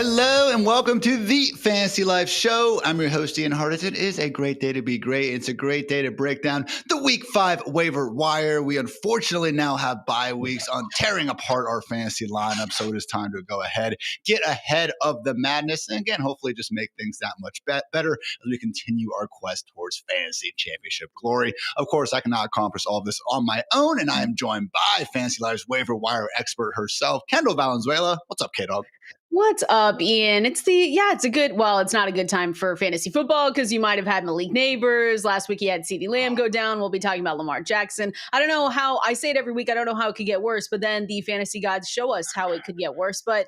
Hello and welcome to the Fantasy Life Show. I'm your host, Ian Hartitz. It is a great day to be great. It's a great day to break down the Week 5 waiver wire. We unfortunately now have bye weeks on tearing apart our fantasy lineup, so it is time to go ahead, get ahead of the madness, and again, hopefully just make things that much better as we continue our quest towards fantasy championship glory. Of course, I cannot accomplish all of this on my own, and I am joined by Fantasy Life's waiver wire expert herself, Kendall Valenzuela. What's up, K-Dog? What's up, Ian? It's not a good time for fantasy football because you might have had Malik Nabers. Last week he had CeeDee Lamb go down. We'll be talking about Lamar Jackson. I don't know how, I say it every week, I don't know how it could get worse, but then the fantasy gods show us how it could get worse. But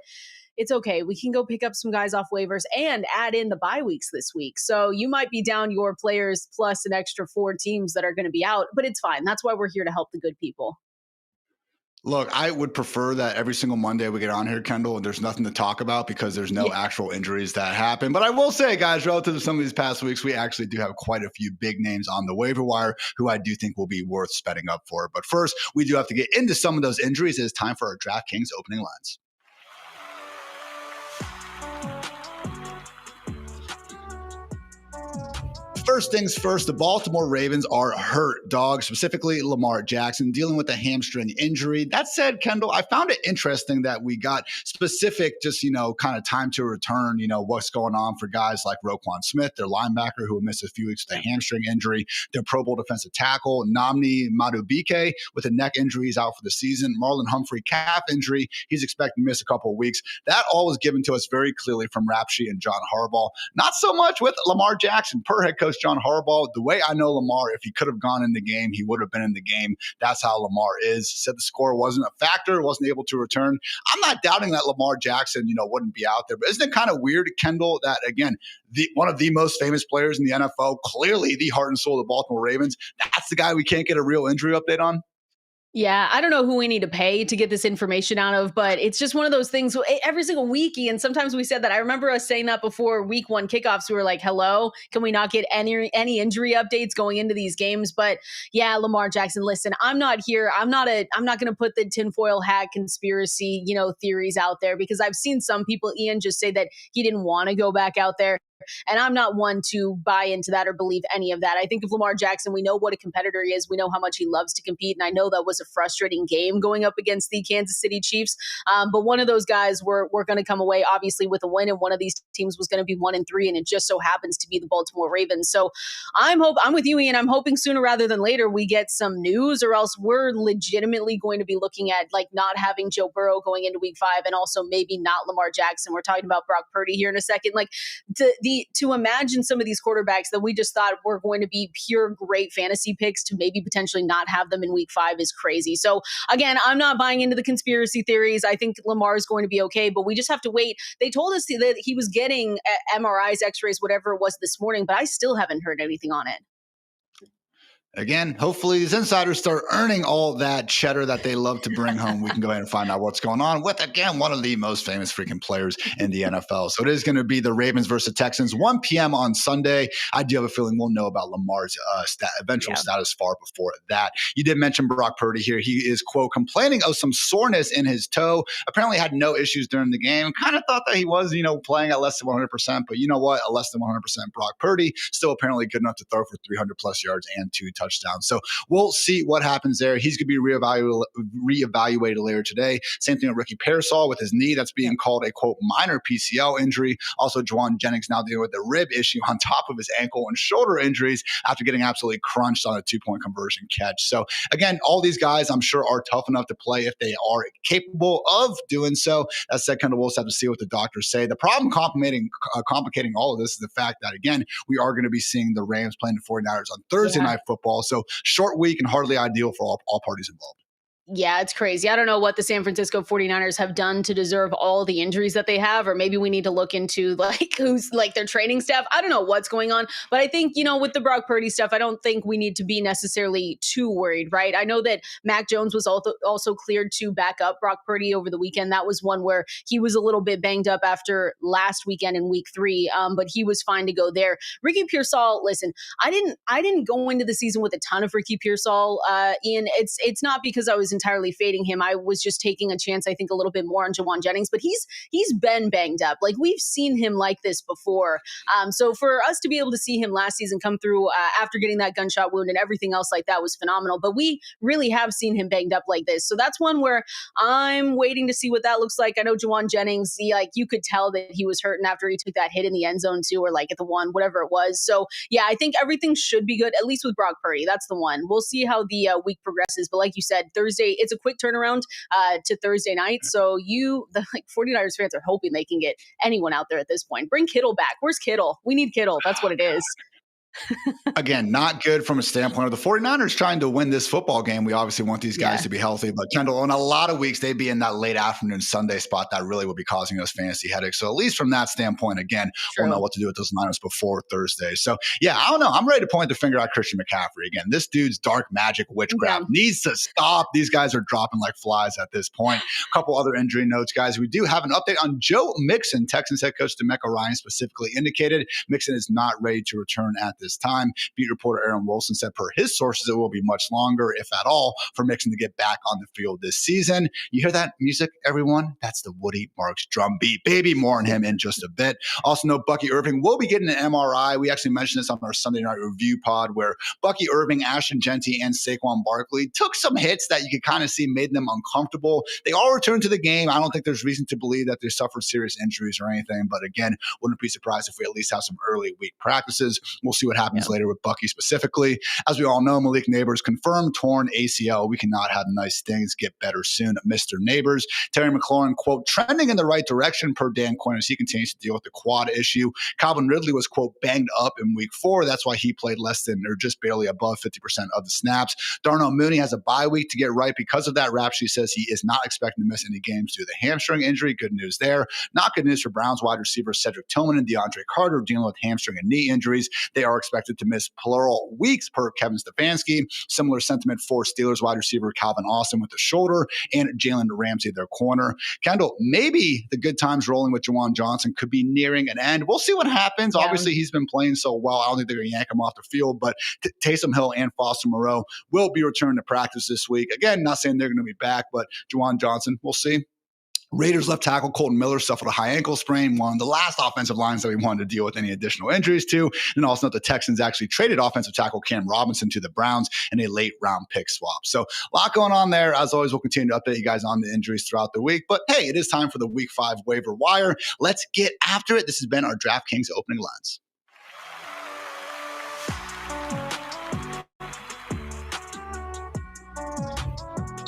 it's okay. We can go pick up some guys off waivers and add in the bye weeks this week. So you might be down your players plus an extra 4 teams that are going to be out, but it's fine. That's why we're here to help the good people. Look, I would prefer that every single Monday we get on here, Kendall, and there's nothing to talk about because there's no actual injuries that happen. But I will say, guys, relative to some of these past weeks, we actually do have quite a few big names on the waiver wire who I do think will be worth spending up for. But first, we do have to get into some of those injuries. It is time for our DraftKings opening lines. First things first, the Baltimore Ravens are hurt, dog, specifically Lamar Jackson, dealing with a hamstring injury. That said, Kendall, I found it interesting that we got specific, just, kind of time to return, what's going on for guys like Roquan Smith, their linebacker who will miss a few weeks with a hamstring injury, their Pro Bowl defensive tackle, Nnamdi Madubuike, with a neck injury, he's out for the season, Marlon Humphrey calf injury, he's expected to miss a couple of weeks. That all was given to us very clearly from Rapshi and John Harbaugh. Not so much with Lamar Jackson, per head coach John Harbaugh. The way I know Lamar, if he could have gone in the game, he would have been in the game. That's how Lamar is. Said the score wasn't a factor, wasn't able to return. I'm not doubting that Lamar Jackson, wouldn't be out there. But isn't it kind of weird, Kendall, that, again, one of the most famous players in the NFL, clearly the heart and soul of the Baltimore Ravens, that's the guy we can't get a real injury update on? Yeah, I don't know who we need to pay to get this information out of, but it's just one of those things every single week. And sometimes we said that. I remember us saying that before week 1 kickoffs. We were like, hello, can we not get any injury updates going into these games? But yeah, Lamar Jackson, listen, I'm not here. I'm not going to put the tinfoil hat conspiracy, theories out there because I've seen some people, Ian, just say that he didn't want to go back out there. And I'm not one to buy into that or believe any of that. I think of Lamar Jackson, we know what a competitor he is. We know how much he loves to compete. And I know that was a frustrating game going up against the Kansas City Chiefs. But one of those guys were going to come away, obviously, with a win. And one of these teams was going to be 1-3. And it just so happens to be the Baltimore Ravens. So I'm with you, Ian. I'm hoping sooner rather than later we get some news, or else we're legitimately going to be looking at not having Joe Burrow going into week 5 and also maybe not Lamar Jackson. We're talking about Brock Purdy here in a second. To imagine some of these quarterbacks that we just thought were going to be pure great fantasy picks to maybe potentially not have them in week 5 is crazy. So again, I'm not buying into the conspiracy theories. I think Lamar is going to be okay, but we just have to wait. They told us that he was getting MRIs, x-rays, whatever it was this morning, but I still haven't heard anything on it. Again, hopefully these insiders start earning all that cheddar that they love to bring home. We can go ahead and find out what's going on with, again, one of the most famous freaking players in the NFL. So it is going to be the Ravens versus Texans, 1 p.m. on Sunday. I do have a feeling we'll know about Lamar's eventual status far before that. You did mention Brock Purdy here. He is, quote, complaining of some soreness in his toe. Apparently had no issues during the game. Kind of thought that he was, playing at less than 100%. But you know what? A less than 100% Brock Purdy, still apparently good enough to throw for 300-plus yards and 2 touchdowns. So we'll see what happens there. He's going to be reevaluated later today. Same thing with Ricky Pearsall with his knee. That's being called a, quote, minor PCL injury. Also, Juwan Jennings now dealing with a rib issue on top of his ankle and shoulder injuries after getting absolutely crunched on a 2-point conversion catch. So again, all these guys I'm sure are tough enough to play if they are capable of doing so. That said, kind of we'll just have to see what the doctors say. The problem complicating all of this is the fact that, again, we are going to be seeing the Rams playing the 49ers on Thursday Night Football. So short week and hardly ideal for all parties involved. Yeah, it's crazy. I don't know what the San Francisco 49ers have done to deserve all the injuries that they have, or maybe we need to look into who's their training staff. I don't know what's going on, but I think, with the Brock Purdy stuff, I don't think we need to be necessarily too worried, right? I know that Mac Jones was also cleared to back up Brock Purdy over the weekend. That was one where he was a little bit banged up after last weekend in week 3, but he was fine to go there. Ricky Pearsall, listen, I didn't go into the season with a ton of Ricky Pearsall, Ian. It's not because I was entirely fading him. I was just taking a chance, I think, a little bit more on Jawan Jennings, but he's been banged up. Like, we've seen him like this before. So for us to be able to see him last season come through after getting that gunshot wound and everything else like that was phenomenal. But we really have seen him banged up like this. So that's one where I'm waiting to see what that looks like. I know Jawan Jennings, you could tell that he was hurting after he took that hit in the end zone too, or like at the one, whatever it was. So yeah, I think everything should be good, at least with Brock Purdy. That's the one. We'll see how the week progresses. But like you said, Thursday, it's a quick turnaround to Thursday night. So the 49ers fans are hoping they can get anyone out there at this point. Bring Kittle back. Where's Kittle? We need Kittle. That's what it is. Again, not good from a standpoint of the 49ers trying to win this football game. We obviously want these guys to be healthy, but Kendall, in a lot of weeks, they'd be in that late afternoon Sunday spot that really will be causing us fantasy headaches. So at least from that standpoint, again, we'll know what to do with those lineups before Thursday. So yeah, I don't know. I'm ready to point the finger at Christian McCaffrey again. This dude's dark magic witchcraft needs to stop. These guys are dropping like flies at this point. A couple other injury notes, guys. We do have an update on Joe Mixon. Texans head coach DeMeco Ryan specifically indicated Mixon is not ready to return at this time. Beat reporter Aaron Wilson said per his sources, it will be much longer, if at all, for Mixon to get back on the field this season. You hear that music, everyone? That's the Woody Marks drum beat. Baby, more on him in just a bit. Also know Bucky Irving will be getting an MRI. We actually mentioned this on our Sunday Night Review pod where Bucky Irving, Ashton Genty, and Saquon Barkley took some hits that you could kind of see made them uncomfortable. They all returned to the game. I don't think there's reason to believe that they suffered serious injuries or anything, but again, wouldn't be surprised if we at least have some early week practices. We'll see what happens later with Bucky specifically. As we all know, Malik Nabers confirmed torn ACL. We cannot have nice things get better soon, Mr. Nabers. Terry McLaurin, quote, trending in the right direction per Dan Quinn as he continues to deal with the quad issue. Calvin Ridley was, quote, banged up in week 4. That's why he played less than or just barely above 50% of the snaps. Darnell Mooney has a bye week to get right because of that. Rapshi says he is not expecting to miss any games due to the hamstring injury. Good news there. Not good news for Browns wide receivers Cedric Tillman and DeAndre Carter dealing with hamstring and knee injuries. They are expected to miss plural weeks per Kevin Stefanski. Similar sentiment for Steelers wide receiver Calvin Austin with the shoulder and Jalen Ramsey, their corner. Kendall, maybe the good times rolling with Juwan Johnson could be nearing an end. We'll see what happens. Yeah. Obviously, he's been playing so well. I don't think they're going to yank him off the field, but Taysom Hill and Foster Moreau will be returning to practice this week. Again, not saying they're going to be back, but Juwan Johnson, we'll see. Raiders left tackle Colton Miller suffered a high ankle sprain, one of the last offensive lines that we wanted to deal with any additional injuries to. And also note the Texans actually traded offensive tackle Cam Robinson to the Browns in a late round pick swap. So a lot going on there. As always, we'll continue to update you guys on the injuries throughout the week. But hey, it is time for the Week 5 waiver wire. Let's get after it. This has been our DraftKings opening lens.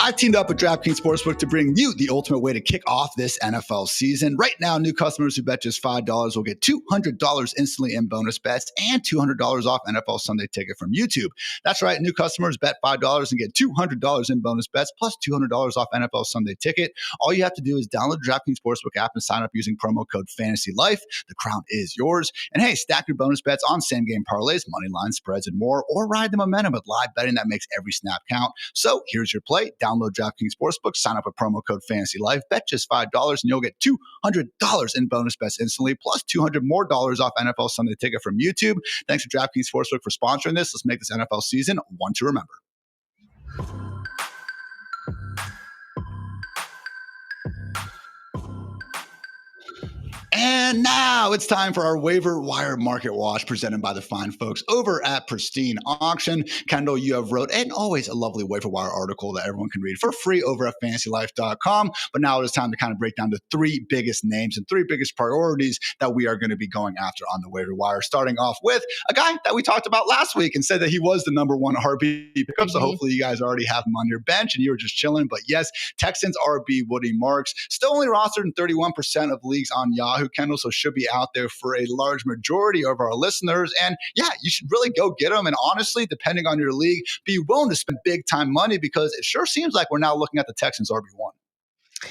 I teamed up with DraftKings Sportsbook to bring you the ultimate way to kick off this NFL season. Right now, new customers who bet just $5 will get $200 instantly in bonus bets and $200 off NFL Sunday Ticket from YouTube. That's right. New customers bet $5 and get $200 in bonus bets plus $200 off NFL Sunday Ticket. All you have to do is download the DraftKings Sportsbook app and sign up using promo code FANTASYLIFE. The crown is yours. And hey, stack your bonus bets on same-game parlays, money line spreads, and more, or ride the momentum with live betting that makes every snap count. So here's your play. Download DraftKings Sportsbook, sign up with promo code FANTASYLIFE, bet just $5, and you'll get $200 in bonus bets instantly, plus $200 more off NFL Sunday Ticket from YouTube. Thanks to DraftKings Sportsbook for sponsoring this. Let's make this NFL season one to remember. And now it's time for our waiver wire market watch presented by the fine folks over at Pristine Auction. Kendall, you have wrote and always a lovely waiver wire article that everyone can read for free over at fantasylife.com. But now it is time to kind of break down the 3 biggest names and 3 biggest priorities that we are going to be going after on the waiver wire, starting off with a guy that we talked about last week and said that he was the number 1 RB pickup. So hopefully you guys already have him on your bench and you were just chilling. But yes, Texans RB Woody Marks, still only rostered in 31% of leagues on Yahoo, Kendall, so should be out there for a large majority of our listeners. And yeah, you should really go get them. And honestly, depending on your league, be willing to spend big time money because it sure seems like we're now looking at the Texans RB1.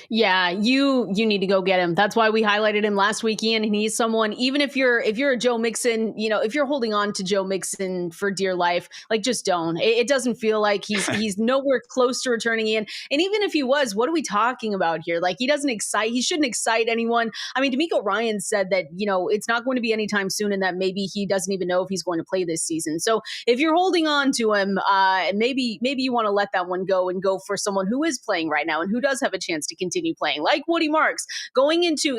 Yeah, you need to go get him. That's why we highlighted him last week, Ian. And he's someone, even if you're a Joe Mixon, if you're holding on to Joe Mixon for dear life, like just don't. It doesn't feel like he's nowhere close to returning in. And even if he was, what are we talking about here? Like he shouldn't excite anyone. I mean, D'Amico Ryan said that, it's not going to be anytime soon and that maybe he doesn't even know if he's going to play this season. So if you're holding on to him, maybe you want to let that one go and go for someone who is playing right now and who does have a chance to continue playing, like Woody Marks.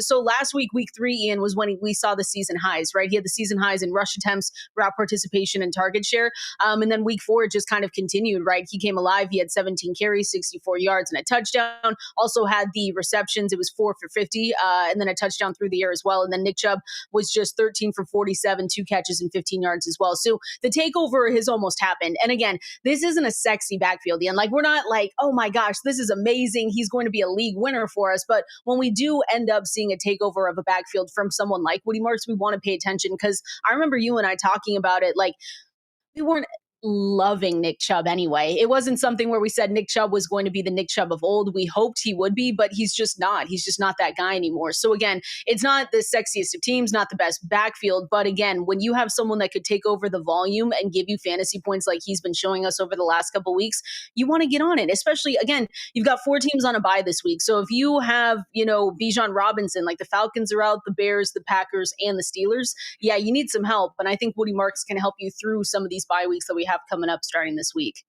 So last week 3, Ian, was when we saw the season highs, right? He had the season highs in rush attempts, route participation, and target share. And then week 4, it just kind of continued, right? He came alive. He had 17 carries, 64 yards, and a touchdown. Also had the receptions. It was 4 for 50, and then a touchdown through the air as well. And then Nick Chubb was just 13 for 47, 2 catches and 15 yards as well. So the takeover has almost happened. And again, this isn't a sexy backfield, Ian. Like, we're not like, oh my gosh, this is amazing, he's going to be a league winner for us. But when we do end up seeing a takeover of a backfield from someone like Woody Marks, we want to pay attention, because I remember you and I talking about it. Like, we weren't loving Nick Chubb anyway. It wasn't something where we said Nick Chubb was going to be the Nick Chubb of old. We hoped he would be, but he's just not. He's just not that guy anymore. So again, it's not the sexiest of teams, not the best backfield. But again, when you have someone that could take over the volume and give you fantasy points like he's been showing us over the last couple of weeks, you want to get on it. Especially, again, you've got 4 teams on a bye this week. So if you have, Bijan Robinson, like the Falcons are out, the Bears, the Packers, and the Steelers, yeah, you need some help. And I think Woody Marks can help you through some of these bye weeks that we have coming up starting this week.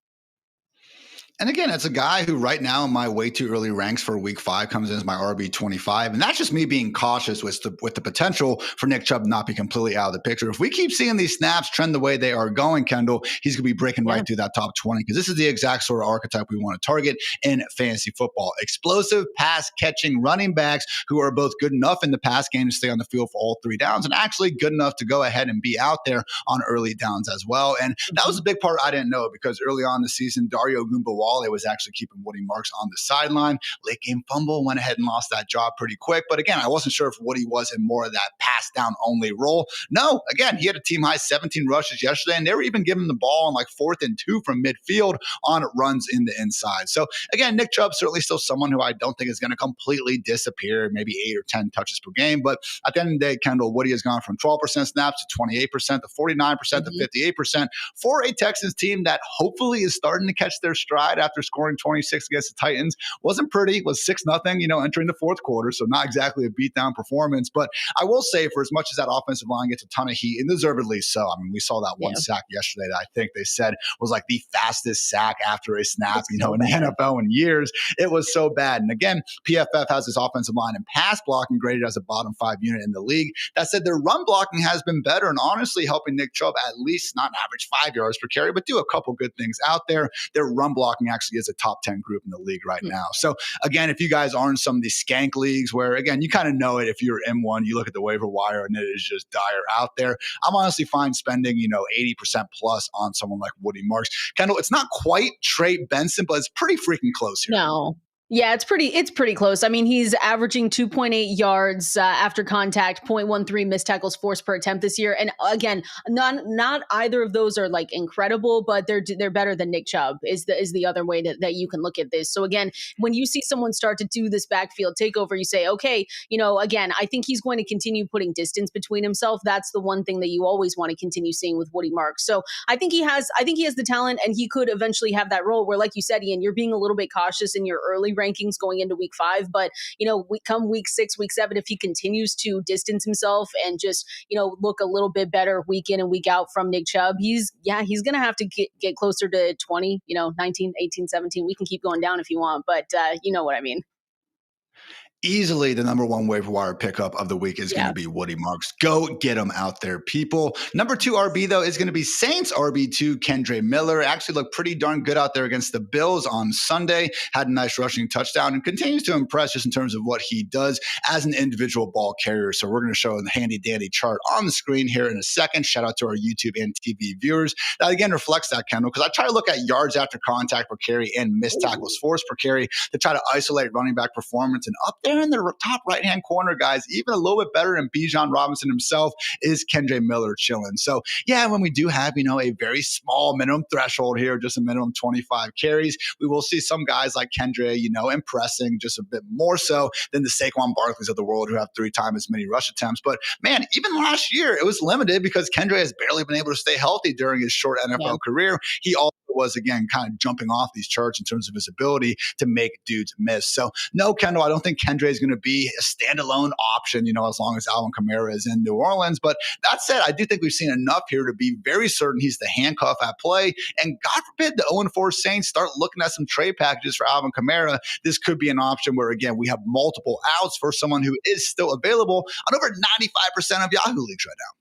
And again, it's a guy who right now in my way too early ranks for week 5 comes in as my RB25. And that's just me being cautious with the potential for Nick Chubb not be completely out of the picture. If we keep seeing these snaps trend the way they are going, Kendall, he's going to be breaking right through that top 20, because this is the exact sort of archetype we want to target in fantasy football. Explosive pass catching running backs who are both good enough in the pass game to stay on the field for all 3 downs and actually good enough to go ahead and be out there on early downs as well. And that was a big part I didn't know, because early on in the season, Dario Gumbawa was actually keeping Woody Marks on the sideline. Late game fumble, went ahead and lost that job pretty quick. But again, I wasn't sure if Woody was in more of that pass down only role. No, again, he had a team high 17 rushes yesterday, and they were even giving the ball on like 4th and 2 from midfield on runs in the inside. So again, Nick Chubb certainly still someone who I don't think is going to completely disappear, maybe 8 or 10 touches per game. But at the end of the day, Kendall, Woody has gone from 12% snaps to 28% to 49% to 58% for a Texans team that hopefully is starting to catch their stride after scoring 26 against the Titans. Wasn't pretty, was 6-0, entering the 4th quarter. So not exactly a beatdown performance. But I will say, for as much as that offensive line gets a ton of heat, and deservedly so. I mean, we saw that one sack yesterday that I think they said was like the fastest sack after a snap, in the NFL in years. It was so bad. And again, PFF has this offensive line and pass blocking graded as a bottom 5 unit in the league. That said, their run blocking has been better and honestly helping Nick Chubb at least not average 5 yards per carry, but do a couple good things out there. Their run blocking actually is a top 10 group in the league right now. So again, if you guys are in some of these skank leagues where, again, you kind of know it, if you're in one, you look at the waiver wire and it is just dire out there. I'm honestly fine spending, 80% plus on someone like Woody Marks. Kendall, it's not quite Trey Benson, but it's pretty freaking close here. No. Yeah, it's pretty close. I mean, he's averaging 2.8 yards after contact, 0.13 missed tackles forced per attempt this year. And again, not either of those are like incredible, but they're better than Nick Chubb is the other way that you can look at this. So again, when you see someone start to do this backfield takeover, you say, okay, again, I think he's going to continue putting distance between himself. That's the one thing that you always want to continue seeing with Woody Marks. So I think he has the talent, and he could eventually have that role where, like you said, Ian, you're being a little bit cautious in your early rankings going into week 5, but we come week 6, week 7, if he continues to distance himself and just look a little bit better week in and week out from Nick Chubb, he's gonna have to get closer to 20, 19, 18, 17. We can keep going down if you want, but you know what I mean. Easily the number 1 waiver wire pickup of the week is going to be Woody Marks. Go get him out there, people. Number 2 RB, though, is going to be Saints RB2, Kendre Miller. Actually looked pretty darn good out there against the Bills on Sunday. Had a nice rushing touchdown and continues to impress just in terms of what he does as an individual ball carrier. So we're going to show the handy-dandy chart on the screen here in a second. Shout out to our YouTube and TV viewers. That, again, reflects that, Kendall, because I try to look at yards after contact per carry and missed tackles forced per carry to try to isolate running back performance. And up there there in the top right-hand corner, guys, even a little bit better than Bijan Robinson himself, is Kendre Miller chilling. So yeah, when we do have, a very small minimum threshold here, just a minimum 25 carries, we will see some guys like Kendre, impressing just a bit more so than the Saquon Barkleys of the world who have 3 times as many rush attempts. But man, even last year, it was limited because Kendre has barely been able to stay healthy during his short NFL career. He also was, again, kind of jumping off these charts in terms of his ability to make dudes miss. So no, Kendall, I don't think Kendre is going to be a standalone option, as long as Alvin Kamara is in New Orleans. But that said, I do think we've seen enough here to be very certain he's the handcuff at play. And God forbid the 0-4 Saints start looking at some trade packages for Alvin Kamara. This could be an option where, again, we have multiple outs for someone who is still available on over 95% of Yahoo leagues right now.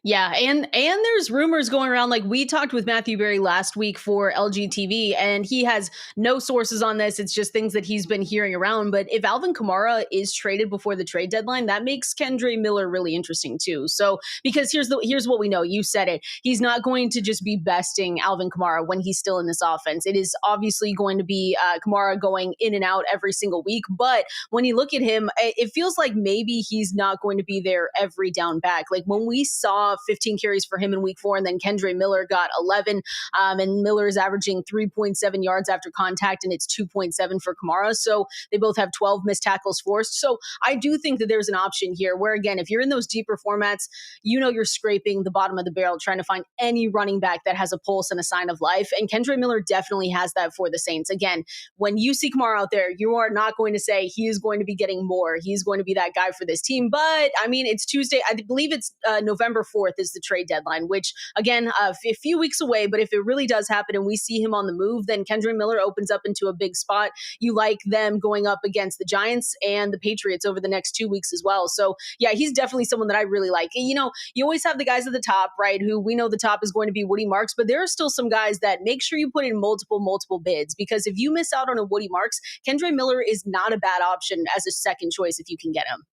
Yeah, and there's rumors going around. Like, we talked with Matthew Berry last week for LGTV, and he has no sources on this. It's just things that he's been hearing around. But if Alvin Kamara is traded before the trade deadline, that makes Kendre Miller really interesting too. So, because here's what we know. You said it. He's not going to just be besting Alvin Kamara when he's still in this offense. It is obviously going to be Kamara going in and out every single week. But when you look at him, it feels like maybe he's not going to be there every down back. Like when we saw 15 carries for him in week 4, and then Kendre Miller got 11, and Miller is averaging 3.7 yards after contact, and it's 2.7 for Kamara. So they both have 12 missed tackles forced. So I do think that there's an option here where, again, if you're in those deeper formats, you're scraping the bottom of the barrel trying to find any running back that has a pulse and a sign of life. And Kendre Miller definitely has that for the Saints. Again, when you see Kamara out there, you are not going to say he is going to be getting more. He's going to be that guy for this team. But I mean, it's Tuesday. I believe it's November 4th is the trade deadline, which again, a few weeks away, but if it really does happen and we see him on the move, then Kendre Miller opens up into a big spot. You like them going up against the Giants and the Patriots over the next 2 weeks as well. So yeah, he's definitely someone that I really like. You always have the guys at the top, right? Who we know the top is going to be Woody Marks, but there are still some guys that make sure you put in multiple bids, because if you miss out on a Woody Marks, Kendre Miller is not a bad option as a second choice if you can get him.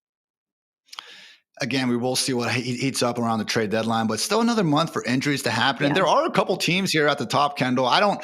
Again, we will see what heats up around the trade deadline, but still another month for injuries to happen. Yeah. And there are a couple teams here at the top, Kendall. I don't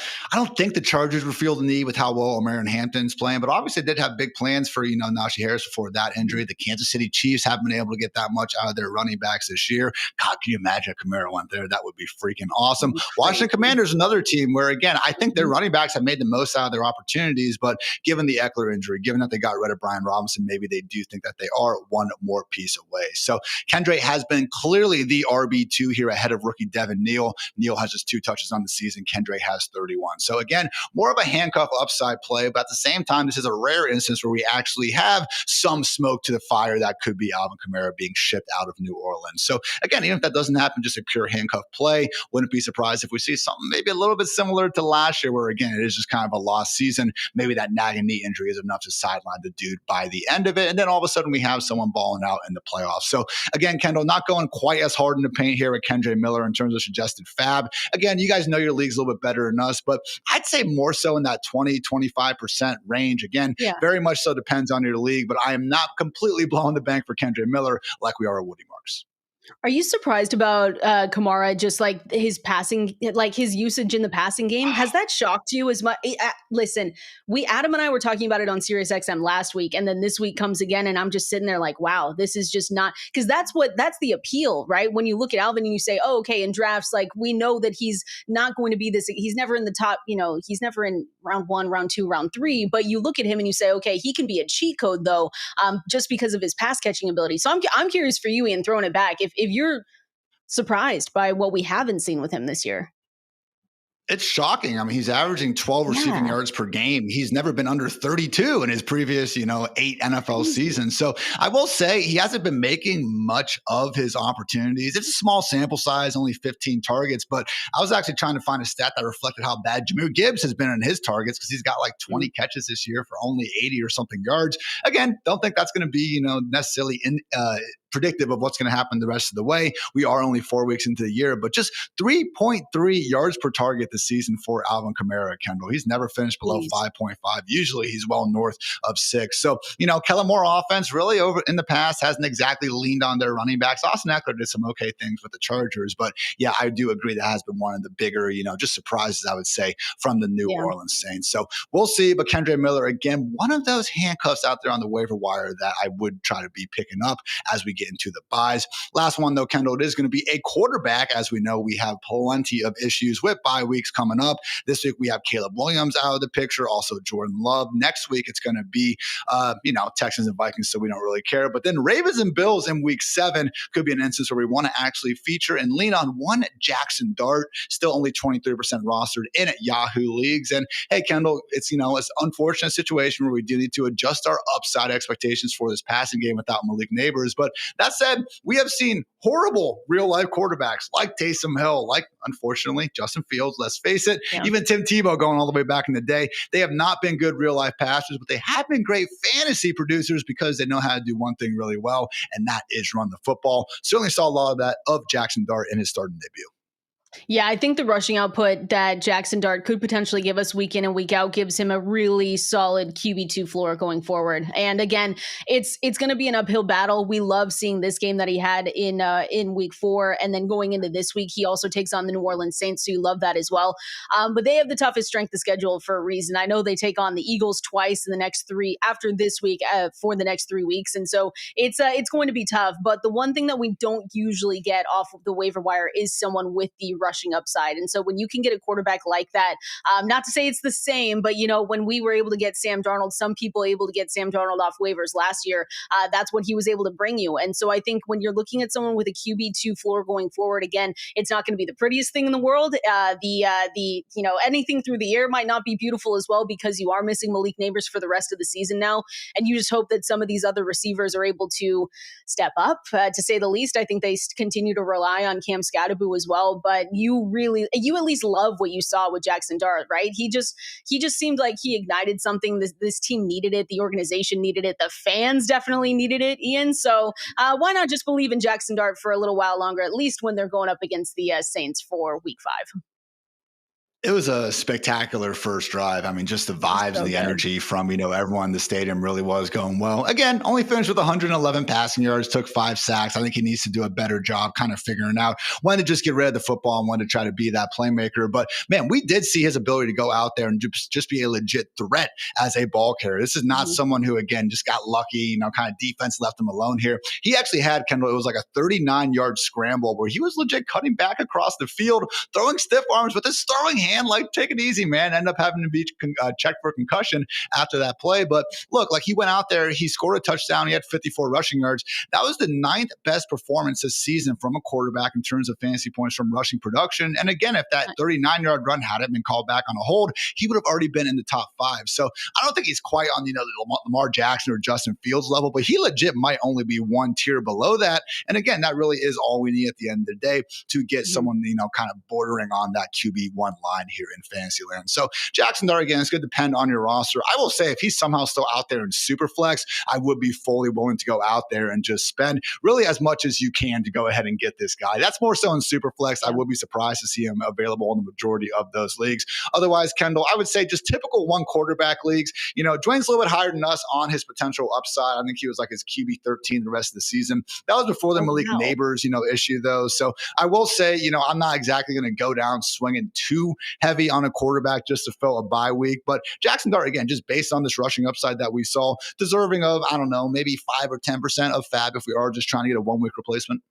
think the Chargers will feel the need with how well Omarion Hampton's playing, but obviously they did have big plans for, Najee Harris before that injury. The Kansas City Chiefs haven't been able to get that much out of their running backs this year. God, can you imagine if Kamara went there? That would be freaking awesome. Washington Commanders, another team where, again, I think their running backs have made the most out of their opportunities, but given the Eckler injury, given that they got rid of Brian Robinson, maybe they do think that they are one more piece away. So Kendre has been clearly the RB2 here ahead of rookie Devin Neal. Neal has just 2 touches on the season. Kendre has 31. So again, more of a handcuff upside play, but at the same time, this is a rare instance where we actually have some smoke to the fire that could be Alvin Kamara being shipped out of New Orleans. So again, even if that doesn't happen, just a pure handcuff play, wouldn't be surprised if we see something maybe a little bit similar to last year, where again, it is just kind of a lost season. Maybe that nagging knee injury is enough to sideline the dude by the end of it. And then all of a sudden we have someone balling out in the playoffs. So again, Kendall, not going quite as hard in the paint here with Kendre Miller in terms of suggested fab. Again, you guys know your league's a little bit better than us, but I'd say more so in that 20-25% range. Again, very much so depends on your league, but I am not completely blowing the bank for Kendre Miller like we are at Woody Marks. Are you surprised about Kamara, just like his passing, like his usage in the passing game? Has that shocked you as much? Listen, Adam and I were talking about it on SiriusXM last week, and then this week comes again, and I'm just sitting there like, wow, this is just not, because that's the appeal, right? When you look at Alvin and you say, oh, okay, in drafts, like we know that he's not going to be this, he's never in the top, he's never in round 1, round 2, round 3, but you look at him and you say, okay, he can be a cheat code though, just because of his pass catching ability. So I'm curious for you, Ian, throwing it back, if you're surprised by what we haven't seen with him this year. It's shocking. I mean, he's averaging 12 receiving yards per game. He's never been under 32 in his previous, 8 NFL seasons. So I will say he hasn't been making much of his opportunities. It's a small sample size, only 15 targets, but I was actually trying to find a stat that reflected how bad Jahmyr Gibbs has been in his targets, because he's got like 20 catches this year for only 80 or something yards. Again, don't think that's going to be, necessarily predictive of what's going to happen the rest of the way. We are only 4 weeks into the year, but just 3.3 yards per target this season for Alvin Kamara, Kendall. He's never finished below 5.5. Usually he's well north of 6. So, Kellen Moore offense really over in the past hasn't exactly leaned on their running backs. Austin Eckler did some okay things with the Chargers, but yeah, I do agree that has been one of the bigger, just surprises, I would say, from the New Orleans Saints. So we'll see. But Kendre Miller, again, one of those handcuffs out there on the waiver wire that I would try to be picking up as we get into the buys. Last one, though, Kendall, it is going to be a quarterback. As we know, we have plenty of issues with bye weeks coming up. This week, we have Caleb Williams out of the picture, also Jordan Love. Next week, it's going to be, Texans and Vikings, so we don't really care. But then Ravens and Bills in week 7 could be an instance where we want to actually feature and lean on one Jaxson Dart, still only 23% rostered in Yahoo leagues. And hey, Kendall, it's an unfortunate situation where we do need to adjust our upside expectations for this passing game without Malik Nabers. But that said, we have seen horrible real life quarterbacks like Taysom Hill, like unfortunately Justin Fields, let's face it, even Tim Tebow going all the way back in the day. They have not been good real life passers, but they have been great fantasy producers because they know how to do one thing really well, and that is run the football. Certainly saw a lot of that of Jaxson Dart in his starting debut. Yeah, I think the rushing output that Jaxson Dart could potentially give us week in and week out gives him a really solid QB2 floor going forward. And again, it's going to be an uphill battle. We love seeing this game that he had in week 4, and then going into this week, he also takes on the New Orleans Saints, so you love that as well. But they have the toughest strength of schedule for a reason. I know they take on the Eagles twice in the next 3 after this week for the next 3 weeks, and so it's going to be tough. But the one thing that we don't usually get off of the waiver wire is someone with the rushing upside. And so when you can get a quarterback like that, not to say it's the same, but when we were able to get Sam Darnold, some people able to get Sam Darnold off waivers last year, that's what he was able to bring you. And so I think when you're looking at someone with a QB2 floor going forward, again, it's not going to be the prettiest thing in the world. Anything through the air might not be beautiful as well, because you are missing Malik Nabers for the rest of the season now. And you just hope that some of these other receivers are able to step up, to say the least. I think they continue to rely on Cam Scatterbu as well, but you at least love what you saw with Jaxson Dart, right? He just seemed like he ignited something. This team needed it. The organization needed it. The fans definitely needed it, Ian. So why not just believe in Jaxson Dart for a little while longer, at least when they're going up against the Saints for week 5? It was a spectacular first drive. I mean, just the vibes and the energy from, everyone in the stadium really was going well. Again, only finished with 111 passing yards, took 5 sacks. I think he needs to do a better job kind of figuring out when to just get rid of the football and when to try to be that playmaker. But man, we did see his ability to go out there and just be a legit threat as a ball carrier. This is not someone who, again, just got lucky, kind of defense left him alone here. He actually had, Kendall, it was like a 39-yard scramble where he was legit cutting back across the field, throwing stiff arms with his throwing hand. Like, take it easy, man. End up having to be checked for concussion after that play. But look, like he went out there, he scored a touchdown. He had 54 rushing yards. That was the 9th best performance this season from a quarterback in terms of fantasy points from rushing production. And again, if that 39-yard run hadn't been called back on a hold, he would have already been in the top 5. So I don't think he's quite on, the Lamar Jackson or Justin Fields level, but he legit might only be one tier below that. And again, that really is all we need at the end of the day to get someone, kind of bordering on that QB1 line here in fantasy land. So Jaxson Dart, again, it's going to depend on your roster. I will say if he's somehow still out there in Superflex, I would be fully willing to go out there and just spend really as much as you can to go ahead and get this guy. That's more so in Superflex. I would be surprised to see him available in the majority of those leagues. Otherwise, Kendall, I would say just typical one quarterback leagues. Dwayne's a little bit higher than us on his potential upside. I think he was like his QB 13 the rest of the season. That was before the Malik Nabers, issue though. So I will say, I'm not exactly going to go down swinging too heavy on a quarterback just to fill a bye week. But Jaxson Dart, again, just based on this rushing upside that we saw, deserving of, I don't know, maybe 5 or 10% of fab if we are just trying to get a 1-week replacement.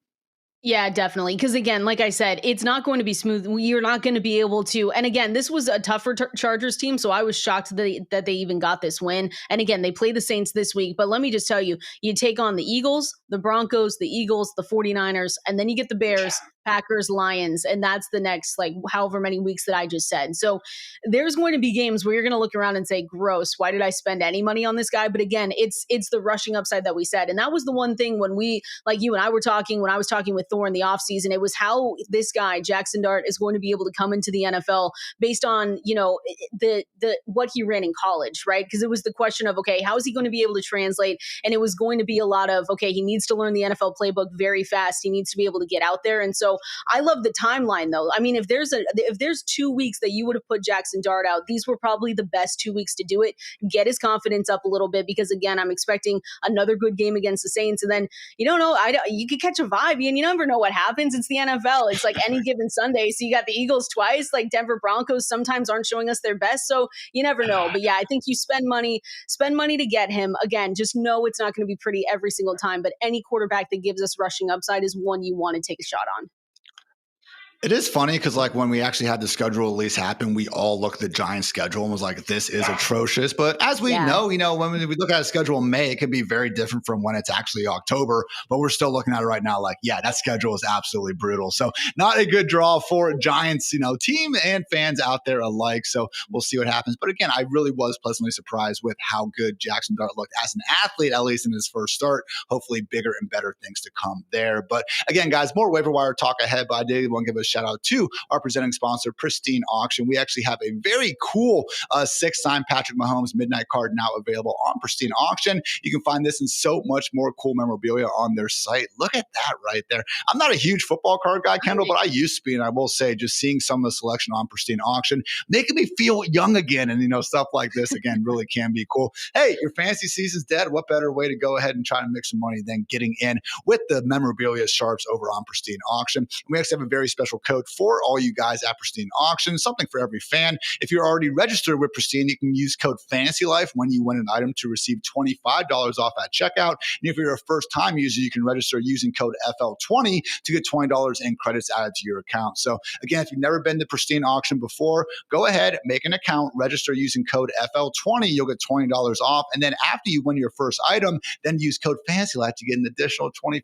Yeah, definitely. Because again, like I said, it's not going to be smooth. You're not going to be able to. And again, this was a tougher Chargers team, so I was shocked that they even got this win. And again, they play the Saints this week. But let me just tell you, you take on the Eagles, the Broncos, the Eagles, the 49ers, and then you get the Bears, Packers, Lions, and that's the next like however many weeks that I just said. So there's going to be games where you're going to look around and say, gross, why did I spend any money on this guy? But again, it's the rushing upside that we said. And that was the one thing when we, like you and I were talking, when I was talking with Thor in the offseason, it was how this guy, Jaxson Dart, is going to be able to come into the NFL based on, the what he ran in college, right? Because it was the question of, okay, how is he going to be able to translate? And it was going to be a lot of, okay, he needs to learn the NFL playbook very fast. He needs to be able to get out there. And so I love the timeline though. I mean, if there's 2 weeks that you would have put Jaxson Dart out, these were probably the best 2 weeks to do it, get his confidence up a little bit, because again, I'm expecting another good game against the Saints. And then, you don't know, you could catch a vibe and you never know what happens. It's the NFL. It's like any given Sunday. So you got the Eagles twice, like Denver Broncos sometimes aren't showing us their best. So you never know. But yeah, I think you spend money to get him. Again, just know it's not going to be pretty every single time, but any quarterback that gives us rushing upside is one you want to take a shot on. It is funny because, like, when we actually had the schedule release happen, we all looked at the Giants' schedule and was like, this is atrocious. But as we know, when we look at a schedule in May, it can be very different from when it's actually October. But we're still looking at it right now like, yeah, that schedule is absolutely brutal. So not a good draw for Giants, team and fans out there alike. So we'll see what happens. But again, I really was pleasantly surprised with how good Jaxson Dart looked as an athlete, at least in his first start. Hopefully bigger and better things to come there. But again, guys, more waiver wire talk ahead. But I did want to give a shout out to our presenting sponsor, Pristine Auction. We actually have a very cool 6-time Patrick Mahomes midnight card now available on Pristine Auction. You can find this and so much more cool memorabilia on their site. Look at that right there. I'm not a huge football card guy, Kendall, but I used to be, and I will say, just seeing some of the selection on Pristine Auction, making me feel young again, and stuff like this again really can be cool. Hey, your fantasy season's dead. What better way to go ahead and try to make some money than getting in with the memorabilia sharps over on Pristine Auction? We actually have a very special code for all you guys at Pristine Auction, something for every fan. If you're already registered with Pristine, you can use code FANTASYLIFE when you win an item to receive $25 off at checkout. And if you're a first-time user, you can register using code FL20 to get $20 in credits added to your account. So again, if you've never been to Pristine Auction before, go ahead, make an account, register using code FL20. You'll get $20 off. And then after you win your first item, then use code FANTASYLIFE to get an additional $25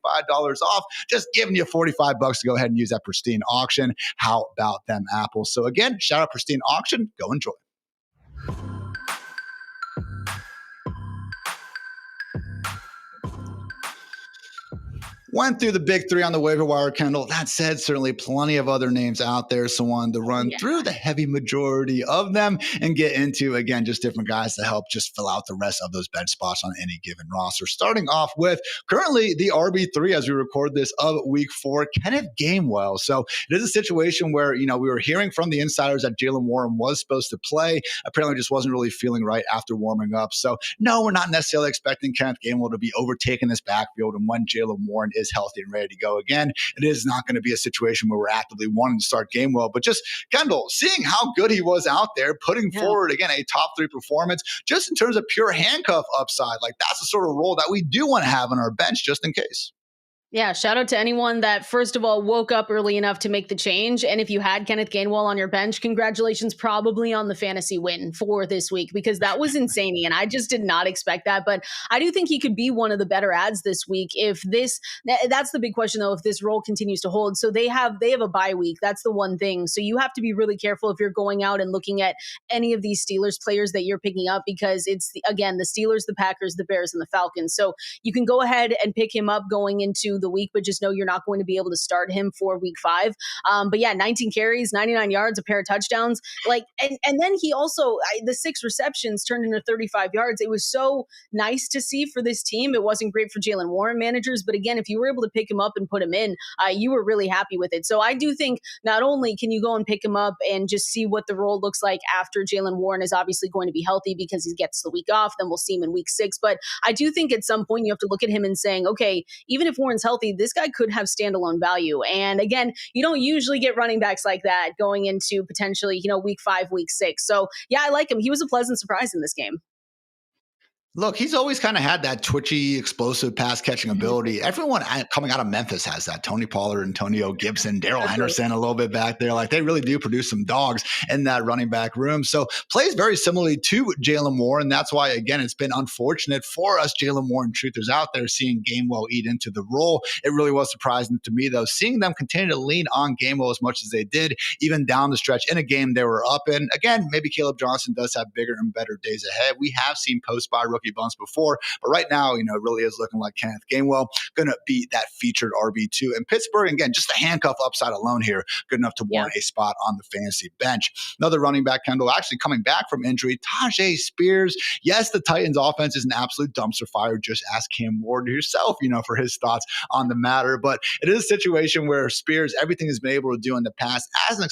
off. Just giving you $45 to go ahead and use that Pristine Auction. How about them apples? So again, shout out Pristine Auction. Go enjoy. Went through the big three on the waiver wire, Kendall. That said, certainly plenty of other names out there. So wanted to run through the heavy majority of them and get into, again, just different guys to help just fill out the rest of those bench spots on any given roster. Starting off with currently the RB3 as we record this of week 4, Kenneth Gainwell. So it is a situation where, we were hearing from the insiders that Jaylen Warren was supposed to play. Apparently just wasn't really feeling right after warming up. So no, we're not necessarily expecting Kenneth Gainwell to be overtaking this backfield. And when Jaylen Warren is healthy and ready to go again, it is not going to be a situation where we're actively wanting to start Gainwell. But just Kendall, seeing how good he was out there, putting forward again a top 3 performance, just in terms of pure handcuff upside, like that's the sort of role that we do want to have on our bench just in case. Yeah, shout out to anyone that, first of all, woke up early enough to make the change. And if you had Kenneth Gainwell on your bench, congratulations probably on the fantasy win for this week, because that was insane. And I just did not expect that. But I do think he could be one of the better ads this week. That's the big question, though, if this role continues to hold. So they have a bye week. That's the one thing. So you have to be really careful if you're going out and looking at any of these Steelers players that you're picking up, because it's, the Steelers, the Packers, the Bears, and the Falcons. So you can go ahead and pick him up going into the week, but just know you're not going to be able to start him for week 5. But yeah, 19 carries, 99 yards, a pair of touchdowns. And then he also, the 6 receptions turned into 35 yards. It was so nice to see for this team. It wasn't great for Jaylen Warren managers, but again, if you were able to pick him up and put him in, you were really happy with it. So I do think not only can you go and pick him up and just see what the role looks like after Jaylen Warren is obviously going to be healthy because he gets the week off, then we'll see him in week 6. But I do think at some point you have to look at him and saying, okay, even if Warren's healthy, this guy could have standalone value. And again, you don't usually get running backs like that going into potentially, week 5, week 6. So yeah, I like him. He was a pleasant surprise in this game. Look, he's always kind of had that twitchy, explosive pass catching Mhm. ability. Everyone coming out of Memphis has that. Tony Pollard, Antonio Gibson, Daryl So true. Henderson, a little bit back there. Like they really do produce some dogs in that running back room. So plays very similarly to Jalen Warren. And that's why, again, it's been unfortunate for us Jalen Warren truthers out there seeing Gainwell eat into the role. It really was surprising to me, though, seeing them continue to lean on Gainwell as much as they did, even down the stretch in a game they were up in. Again, maybe Caleb Johnson does have bigger and better days ahead. We have seen post-buy rookie bumps before, but right now, it really is looking like Kenneth Gainwell going to be that featured RB2. And Pittsburgh, again, just the handcuff upside alone here, good enough to warrant a spot on the fantasy bench. Another running back, Kendall, actually coming back from injury, Tajay Spears. Yes, the Titans offense is an absolute dumpster fire. Just ask Cam Ward yourself, for his thoughts on the matter. But it is a situation where Spears, everything he's been able to do in the past as an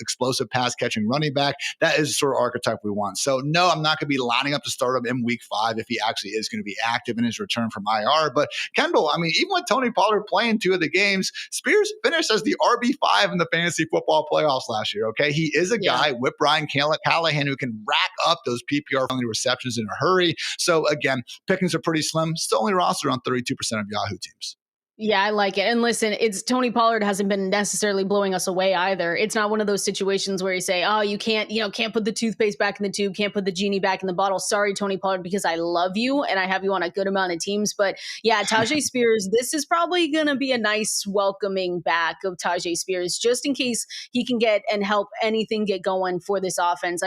explosive pass catching running back, that is the sort of archetype we want. So no, I'm not going to be lining up to start him in week 5 if he actually is going to be active in his return from IR. But Kendall, even with Tony Pollard playing 2 of the games, Spears finished as the RB5 in the fantasy football playoffs last year. Okay. He is a guy with Brian Callahan who can rack up those PPR friendly receptions in a hurry. So again, pickings are pretty slim, still only rostered on 32% of Yahoo teams. Yeah, I like it. And listen, it's Tony Pollard hasn't been necessarily blowing us away either. It's not one of those situations where you say, "Oh, you can't put the toothpaste back in the tube, can't put the genie back in the bottle." Sorry, Tony Pollard, because I love you and I have you on a good amount of teams. But yeah, Tajay Spears, this is probably going to be a nice welcoming back of Tajay Spears, just in case he can get and help anything get going for this offense.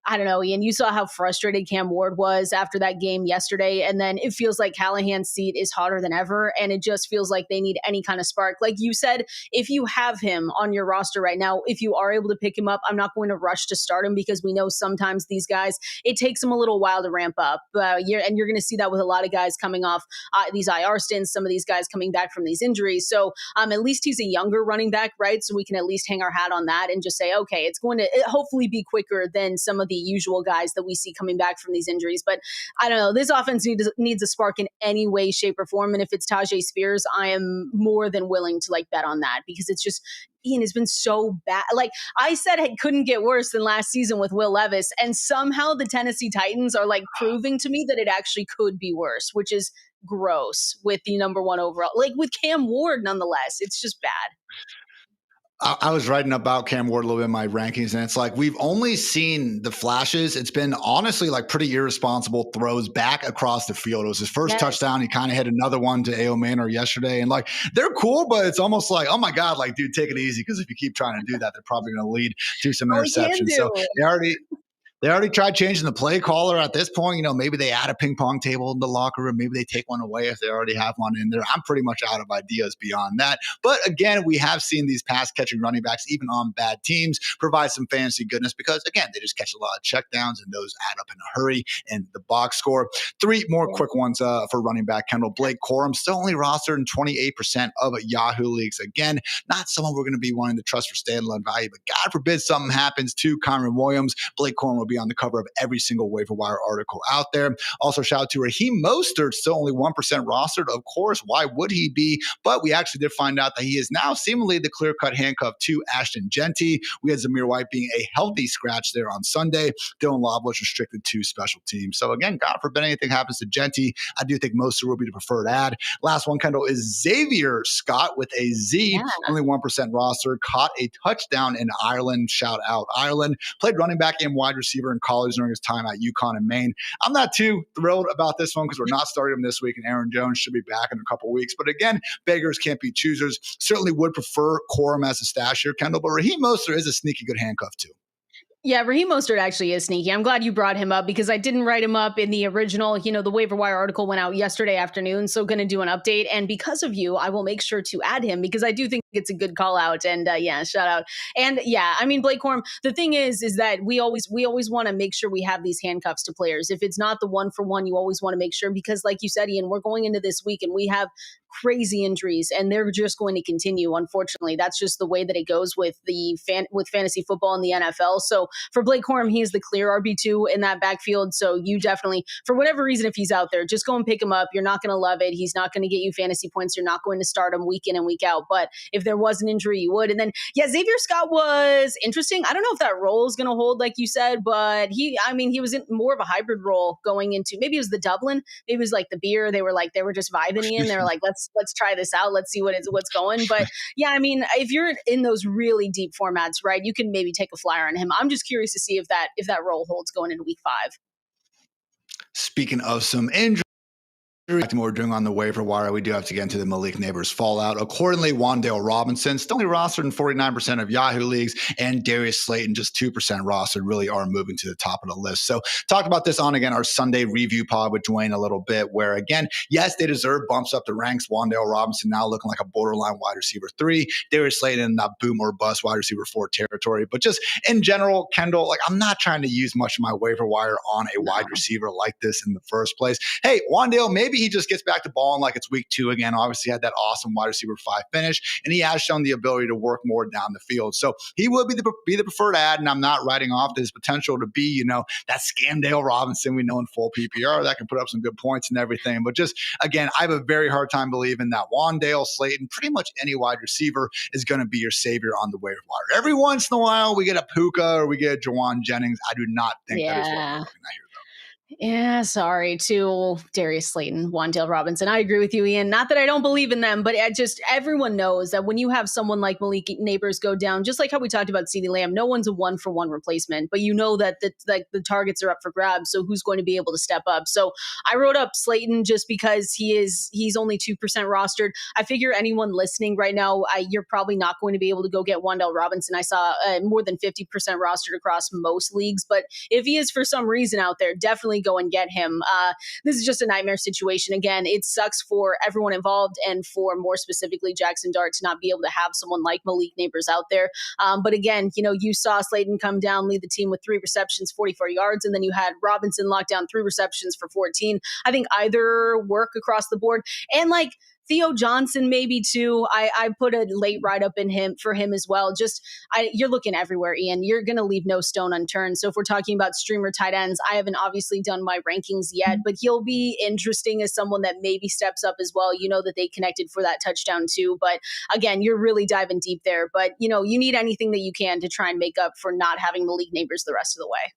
I don't know, Ian, you saw how frustrated Cam Ward was after that game yesterday. And then it feels like Callahan's seat is hotter than ever. And it just feels like they need any kind of spark. Like you said, if you have him on your roster right now, if you are able to pick him up, I'm not going to rush to start him because we know sometimes these guys, it takes them a little while to ramp up. And you're going to see that with a lot of guys coming off these IR stints, some of these guys coming back from these injuries. So at least he's a younger running back, right? So we can at least hang our hat on that and just say, okay, it's going to hopefully be quicker than some of the usual guys that we see coming back from these injuries. But I don't know, this offense needs a spark in any way, shape, or form. And if it's Tajay Spears, I am more than willing to bet on that, because it's just, Ian, has been so bad. Like I said, it couldn't get worse than last season with Will Levis. And somehow the Tennessee Titans are proving to me that it actually could be worse, which is gross with the number 1 overall, with Cam Ward, nonetheless. It's just bad. I was writing about Cam Ward a little bit in my rankings, and it's like we've only seen the flashes. It's been honestly pretty irresponsible throws back across the field. It was his first touchdown. He kind of hit another one to A.O. Manor yesterday, and they're cool, but it's almost like, oh my God, dude, take it easy, because if you keep trying to do that, they're probably going to lead to some interceptions. So they already tried changing the play caller at this point. Maybe they add a ping pong table in the locker room. Maybe they take one away if they already have one in there. I'm pretty much out of ideas beyond that. But again, we have seen these pass catching running backs, even on bad teams, provide some fantasy goodness because, again, they just catch a lot of checkdowns and those add up in a hurry in the box score. 3 more quick ones for running back Kendall. Blake Corum, still only rostered in 28% of Yahoo leagues. Again, not someone we're going to be wanting to trust for standalone value, but God forbid something happens to Kyren Williams. Blake Corum will be on the cover of every single waiver wire article out there. Also, shout out to Raheem Mostert, still only 1% rostered. Of course, why would he be? But we actually did find out that he is now seemingly the clear-cut handcuff to Ashton Genty. We had Zamir White being a healthy scratch there on Sunday. Dylan Lobb was restricted to special teams. So again, God forbid anything happens to Genty, I do think Mostert will be the preferred ad. Last one, Kendall, is Xavier Scott with a Z, only 1% roster, caught a touchdown in Ireland. Shout out Ireland. Played running back and wide receiver in college during his time at UConn and Maine. I'm not too thrilled about this one because we're not starting him this week, and Aaron Jones should be back in a couple weeks. But again, beggars can't be choosers. Certainly would prefer Corum as a stash here, Kendall, but Raheem Mostert is a sneaky good handcuff too. Yeah, Raheem Mostert actually is sneaky. I'm glad you brought him up because I didn't write him up in the original. The waiver wire article went out yesterday afternoon, so going to do an update. And because of you, I will make sure to add him because I do think it's a good call out. And shout out. And Blake Corum, the thing is that we always want to make sure we have these handcuffs to players. If it's not the 1-for-1, you always want to make sure because, like you said, Ian, we're going into this week and we have crazy injuries, and they're just going to continue. Unfortunately, that's just the way that it goes with with fantasy football in the NFL. So for Blake Corum, he is the clear RB2 in that backfield. So you definitely, for whatever reason, if he's out there, just go and pick him up. You're not going to love it. He's not going to get you fantasy points. You're not going to start him week in and week out. But if there was an injury, you would. And then, yeah, Xavier Scott was interesting. I don't know if that role is going to hold, like you said, but he was in more of a hybrid role going into, maybe it was the Dublin, maybe it was like the beer. They were just vibing in. They were like, let's try this out. Let's see what's going. But yeah, I mean, if you're in those really deep formats, right, you can maybe take a flyer on him. I'm just curious to see if that role holds going into week 5. Speaking of some injuries, what we're doing on the waiver wire, we do have to get into the Malik Nabers fallout. Accordingly, Wan'Dale Robinson still only rostered in 49% of Yahoo leagues, and Darius Slayton just 2% rostered, really are moving to the top of the list. So talked about this on, again, our Sunday review pod with Dwayne a little bit, where, again, yes, they deserve bumps up the ranks. Wan'Dale Robinson now looking like a borderline wide receiver 3. Darius Slayton in that boom or bust wide receiver 4 territory. But just in general, Kendall, like, I'm not trying to use much of my waiver wire on a wide receiver like this in the first place. Hey, Wan'Dale, maybe he just gets back to balling like it's week 2 again. Obviously had that awesome wide receiver 5 finish, and he has shown the ability to work more down the field. So he will be the preferred ad, and I'm not writing off his potential to be, that Scandale Robinson we know in full PPR that can put up some good points and everything. But just, again, I have a very hard time believing that Wan'Dale, Slayton, pretty much any wide receiver is going to be your savior on the waiver wire. Every once in a while, we get a Puka or we get a Jawan Jennings. I do not think that is what we're looking at here. Yeah, sorry to Darius Slayton, Wan'Dale Robinson. I agree with you, Ian. Not that I don't believe in them, but everyone knows that when you have someone like Malik Nabers go down, just like how we talked about CeeDee Lamb, no one's a 1-for-1 replacement, but you know that the targets are up for grabs. So who's going to be able to step up? So I wrote up Slayton just because he's only 2% rostered. I figure anyone listening right now, you're probably not going to be able to go get Wan'Dale Robinson. I saw more than 50% rostered across most leagues, but if he is for some reason out there, definitely go and get him. This is just a nightmare situation. Again, it sucks for everyone involved and for more specifically Jaxson Dart to not be able to have someone like Malik Nabers out there. But again, you saw Slayton come down, lead the team with 3 receptions, 44 yards, and then you had Robinson lock down 3 receptions for 14. I think either work across the board. And Theo Johnson maybe too. I put a late write-up for him as well. You're looking everywhere, Ian. You're going to leave no stone unturned. So if we're talking about streamer tight ends, I haven't obviously done my rankings yet, but he'll be interesting as someone that maybe steps up as well. You know that they connected for that touchdown too. But again, you're really diving deep there. But, you need anything that you can to try and make up for not having Malik Nabers the rest of the way.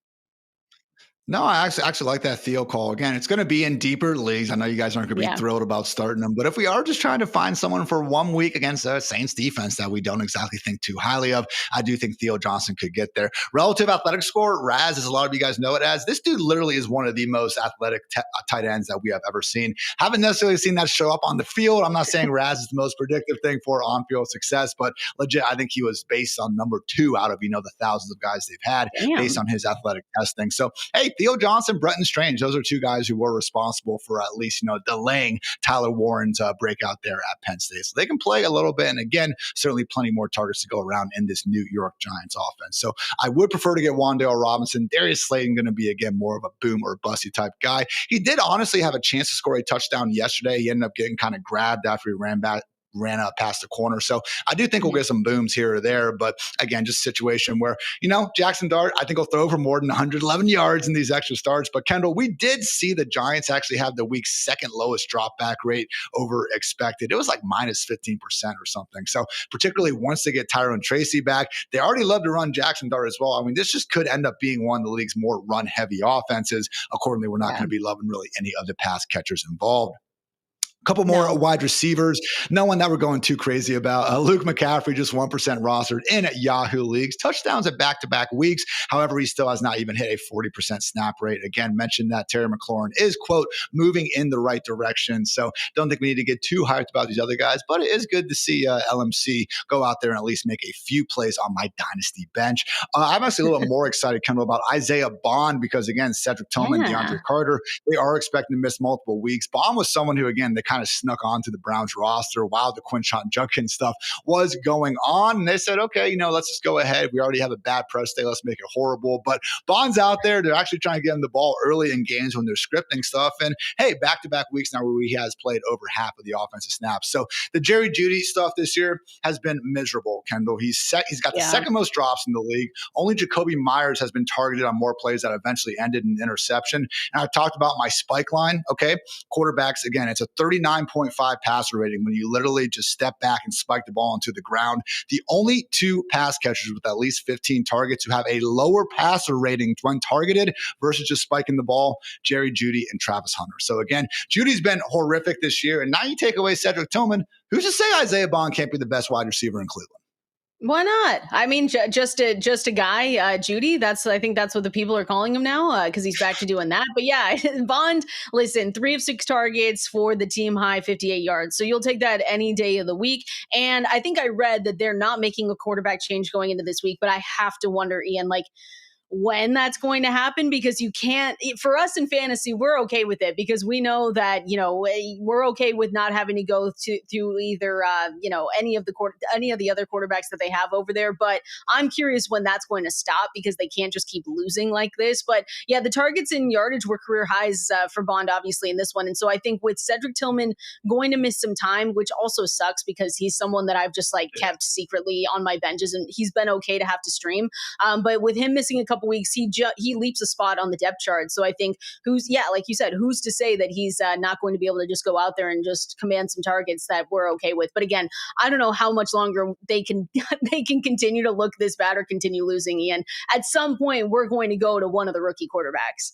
No, I actually like that Theo call. Again, it's going to be in deeper leagues. I know you guys aren't going to be thrilled about starting them, but if we are just trying to find someone for 1 week against a Saints defense that we don't exactly think too highly of, I do think Theo Johnson could get there. Relative athletic score, Raz, as a lot of you guys know it as, this dude literally is one of the most athletic tight ends that we have ever seen. Haven't necessarily seen that show up on the field. I'm not saying Raz is the most predictive thing for on-field success, but legit, I think he was based on number 2 out of, the thousands of guys they've had based on his athletic testing. So, hey, Theo Johnson, Bretton Strange, those are 2 guys who were responsible for at least, delaying Tyler Warren's breakout there at Penn State. So they can play a little bit. And again, certainly plenty more targets to go around in this New York Giants offense. So I would prefer to get Wan'Dale Robinson. Darius Slayton going to be, again, more of a boom or busty type guy. He did honestly have a chance to score a touchdown yesterday. He ended up getting kind of grabbed after he ran up past the corner. So I do think we'll get some booms here or there. But again, just a situation where, Jaxson Dart, I think he'll throw for more than 111 yards in these extra starts. But Kendall, we did see the Giants actually have the week's 2nd lowest drop back rate over expected. It was like minus 15% or something. So particularly once they get Tyrone Tracy back, they already love to run Jaxson Dart as well. I mean, this just could end up being one of the league's more run heavy offenses. Accordingly, we're not going to be loving really any of the pass catchers involved. Couple more wide receivers. No one that we're going too crazy about. Luke McCaffrey, just 1% rostered in Yahoo leagues. Touchdowns at back-to-back weeks. However, he still has not even hit a 40% snap rate. Again, mentioned that Terry McLaurin is, quote, moving in the right direction. So don't think we need to get too hyped about these other guys, but it is good to see LMC go out there and at least make a few plays on my dynasty bench. I'm actually a little more excited, Kendall, about Isaiah Bond because, again, Cedric Tillman, DeAndre Carter, they are expecting to miss multiple weeks. Bond was someone who, again, they kind kind of snuck onto the Browns roster while the Quinshon Judkins stuff was going on. And they said, okay, let's just go ahead. We already have a bad press day. Let's make it horrible. But Bond's out there. They're actually trying to get him the ball early in games when they're scripting stuff. And hey, back-to-back weeks now where he has played over half of the offensive snaps. So the Jerry Jeudy stuff this year has been miserable, Kendall. He's got the second most drops in the league. Only Jacoby Myers has been targeted on more plays that eventually ended in interception. And I talked about my spike line. Okay. Quarterbacks, again, it's a 39.5 passer rating when you literally just step back and spike the ball into the ground. The only two pass catchers with at least 15 targets who have a lower passer rating when targeted versus just spiking the ball, Jerry Jeudy and Travis Hunter. So again, Judy's been horrific this year. And now you take away Cedric Tillman. Who's to say Isaiah Bond can't be the best wide receiver in Cleveland? Why not? I mean, just a guy, Jeudy. I think that's what the people are calling him now because he's back to doing that. But yeah, Bond. Listen, 3 of 6 targets for the team high 58 yards. So you'll take that any day of the week. And I think I read that they're not making a quarterback change going into this week. But I have to wonder, Ian, when that's going to happen, because you can't, for us in fantasy, we're okay with it because we know that, we're okay with not having to go through either, any of the other quarterbacks that they have over there. But I'm curious when that's going to stop because they can't just keep losing like this. But yeah, the targets and yardage were career highs for Bond, obviously, in this one. And so I think with Cedric Tillman going to miss some time, which also sucks because he's someone that I've just kept secretly on my benches and he's been okay to have to stream. But with him missing a couple weeks, he leaps a spot on the depth chart. So I think like you said, who's to say that he's not going to be able to just go out there and just command some targets that we're okay with. But again, I don't know how much longer they can continue to look this bad or continue losing, Ian. At some point, we're going to go to one of the rookie quarterbacks.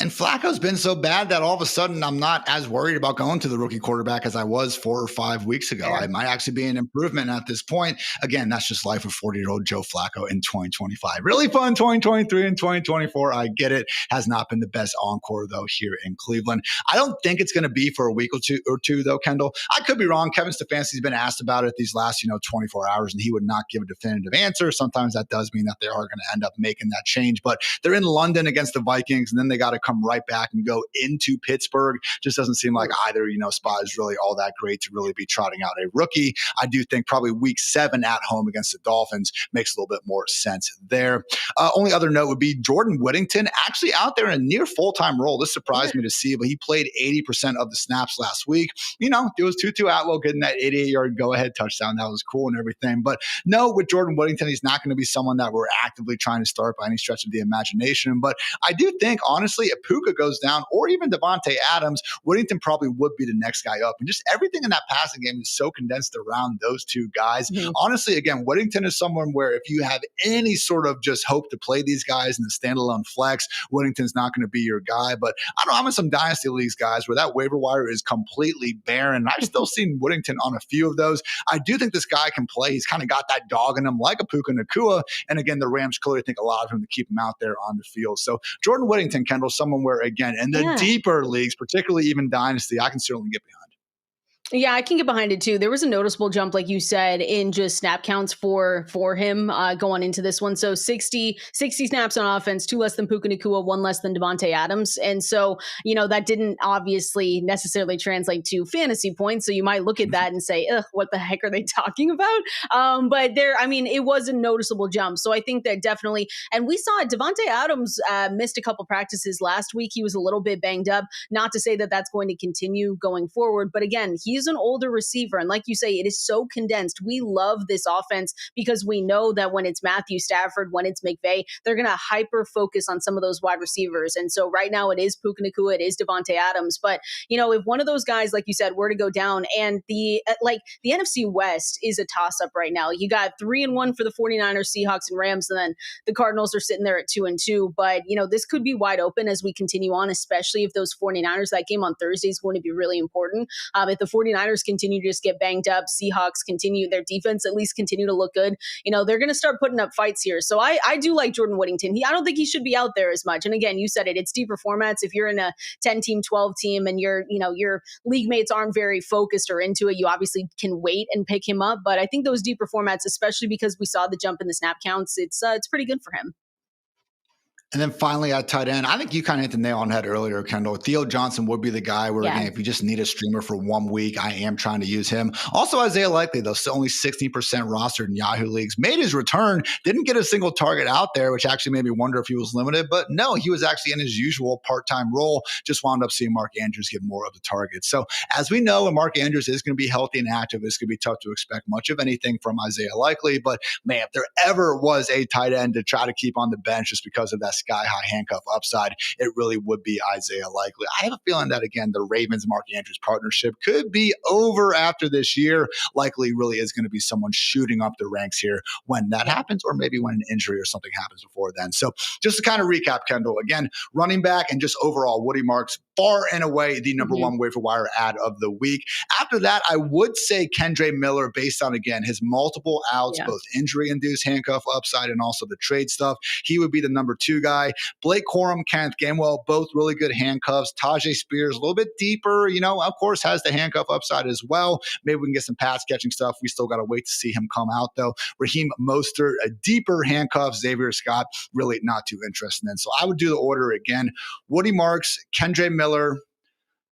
And Flacco's been so bad that all of a sudden I'm not as worried about going to the rookie quarterback as I was 4 or 5 weeks ago. Yeah. I might actually be an improvement at this point. Again, that's just life of 40-year-old Joe Flacco in 2025. Really fun 2023 and 2024. I get it. Has not been the best encore, though, here in Cleveland. I don't think it's going to be for a week or two, though, Kendall. I could be wrong. Kevin Stefanski's been asked about it these last 24 hours, and he would not give a definitive answer. Sometimes that does mean that they are going to end up making that change. But they're in London against the Vikings, and then they got to come right back and go into Pittsburgh. Just doesn't seem like either, spot is really all that great to really be trotting out a rookie. I do think probably week 7 at home against the Dolphins makes a little bit more sense there. Only other note would be Jordan Whittington actually out there in a near full-time role. This surprised me to see, but he played 80% of the snaps last week. It was Tutu Atwell getting that 88-yard go-ahead touchdown. That was cool and everything. But no, with Jordan Whittington, he's not going to be someone that we're actively trying to start by any stretch of the imagination. But I do think, honestly, if Puka goes down or even Devontae Adams, Whittington probably would be the next guy up. And just everything in that passing game is so condensed around those two guys. Mm-hmm. Honestly, again, Whittington is someone where if you have any sort of just hope to play these guys in the standalone flex, Whittington's not going to be your guy. But I don't know, I'm in some dynasty leagues, guys, where that waiver wire is completely barren. I've still seen Whittington on a few of those. I do think this guy can play. He's kind of got that dog in him like a Puka Nacua. And again, the Rams clearly think a lot of him to keep him out there on the field. So Jordan Whittington, Kendall, someone where, again, in the deeper leagues, particularly even dynasty, I can certainly get behind. Yeah, I can get behind it too. There was a noticeable jump, like you said, in just snap counts for him going into this one. So 60 snaps on offense, 2 less than Puka Nacua, 1 less than Devontae Adams. And so, that didn't obviously necessarily translate to fantasy points. So you might look at that and say, ugh, what the heck are they talking about? But it was a noticeable jump. So I think that definitely, and we saw it, Devontae Adams missed a couple practices last week. He was a little bit banged up. Not to say that that's going to continue going forward. But again, he's an older receiver. And like you say, it is so condensed. We love this offense because we know that when it's Matthew Stafford, when it's McVay, they're going to hyper focus on some of those wide receivers. And so right now it is Puka Nacua, it is Devontae Adams. But, if one of those guys, like you said, were to go down, and the NFC West is a toss-up right now. You got 3-1 for the 49ers, Seahawks, and Rams, and then the Cardinals are sitting there at 2-2. But, this could be wide open as we continue on, especially if those 49ers, that game on Thursday is going to be really important. If the 49ers continue to just get banged up, Seahawks continue, their defense at least continue to look good, they're going to start putting up fights here. So I do like Jordan Whittington. I don't think he should be out there as much. And again, you said it, it's deeper formats. If you're in a 10-team, 12-team and your league mates aren't very focused or into it, you obviously can wait and pick him up. But I think those deeper formats, especially because we saw the jump in the snap counts, it's pretty good for him. And then finally at tight end, I think you kind of hit the nail on the head earlier, Kendall. Theo Johnson would be the guy where, again, if you just need a streamer for 1 week, I am trying to use him. Also, Isaiah Likely, though, still only 16% rostered in Yahoo leagues, made his return, didn't get a single target out there, which actually made me wonder if he was limited. But no, he was actually in his usual part-time role, just wound up seeing Mark Andrews get more of the targets. So as we know, when Mark Andrews is going to be healthy and active, it's going to be tough to expect much of anything from Isaiah Likely. But man, if there ever was a tight end to try to keep on the bench just because of that sky-high handcuff upside, it really would be Isaiah Likely. I have a feeling that, again, the Ravens-Mark Andrews partnership could be over after this year. Likely really is going to be someone shooting up the ranks here when that happens, or maybe when an injury or something happens before then. So just to kind of recap, Kendall, again, running back and just overall, Woody Marks, far and away the number one waiver wire ad of the week. After that, I would say Kendre Miller, based on, again, his multiple outs, both injury-induced handcuff upside and also the trade stuff. He would be the number 2 guy. Blake Corum, Kenneth Gainwell, both really good handcuffs. Tajay Spears, a little bit deeper, of course, has the handcuff upside as well. Maybe we can get some pass catching stuff. We still got to wait to see him come out, though. Raheem Mostert, a deeper handcuff. Xavier Scott, really not too interested in. So I would do the order again. Woody Marks, Kendre Miller,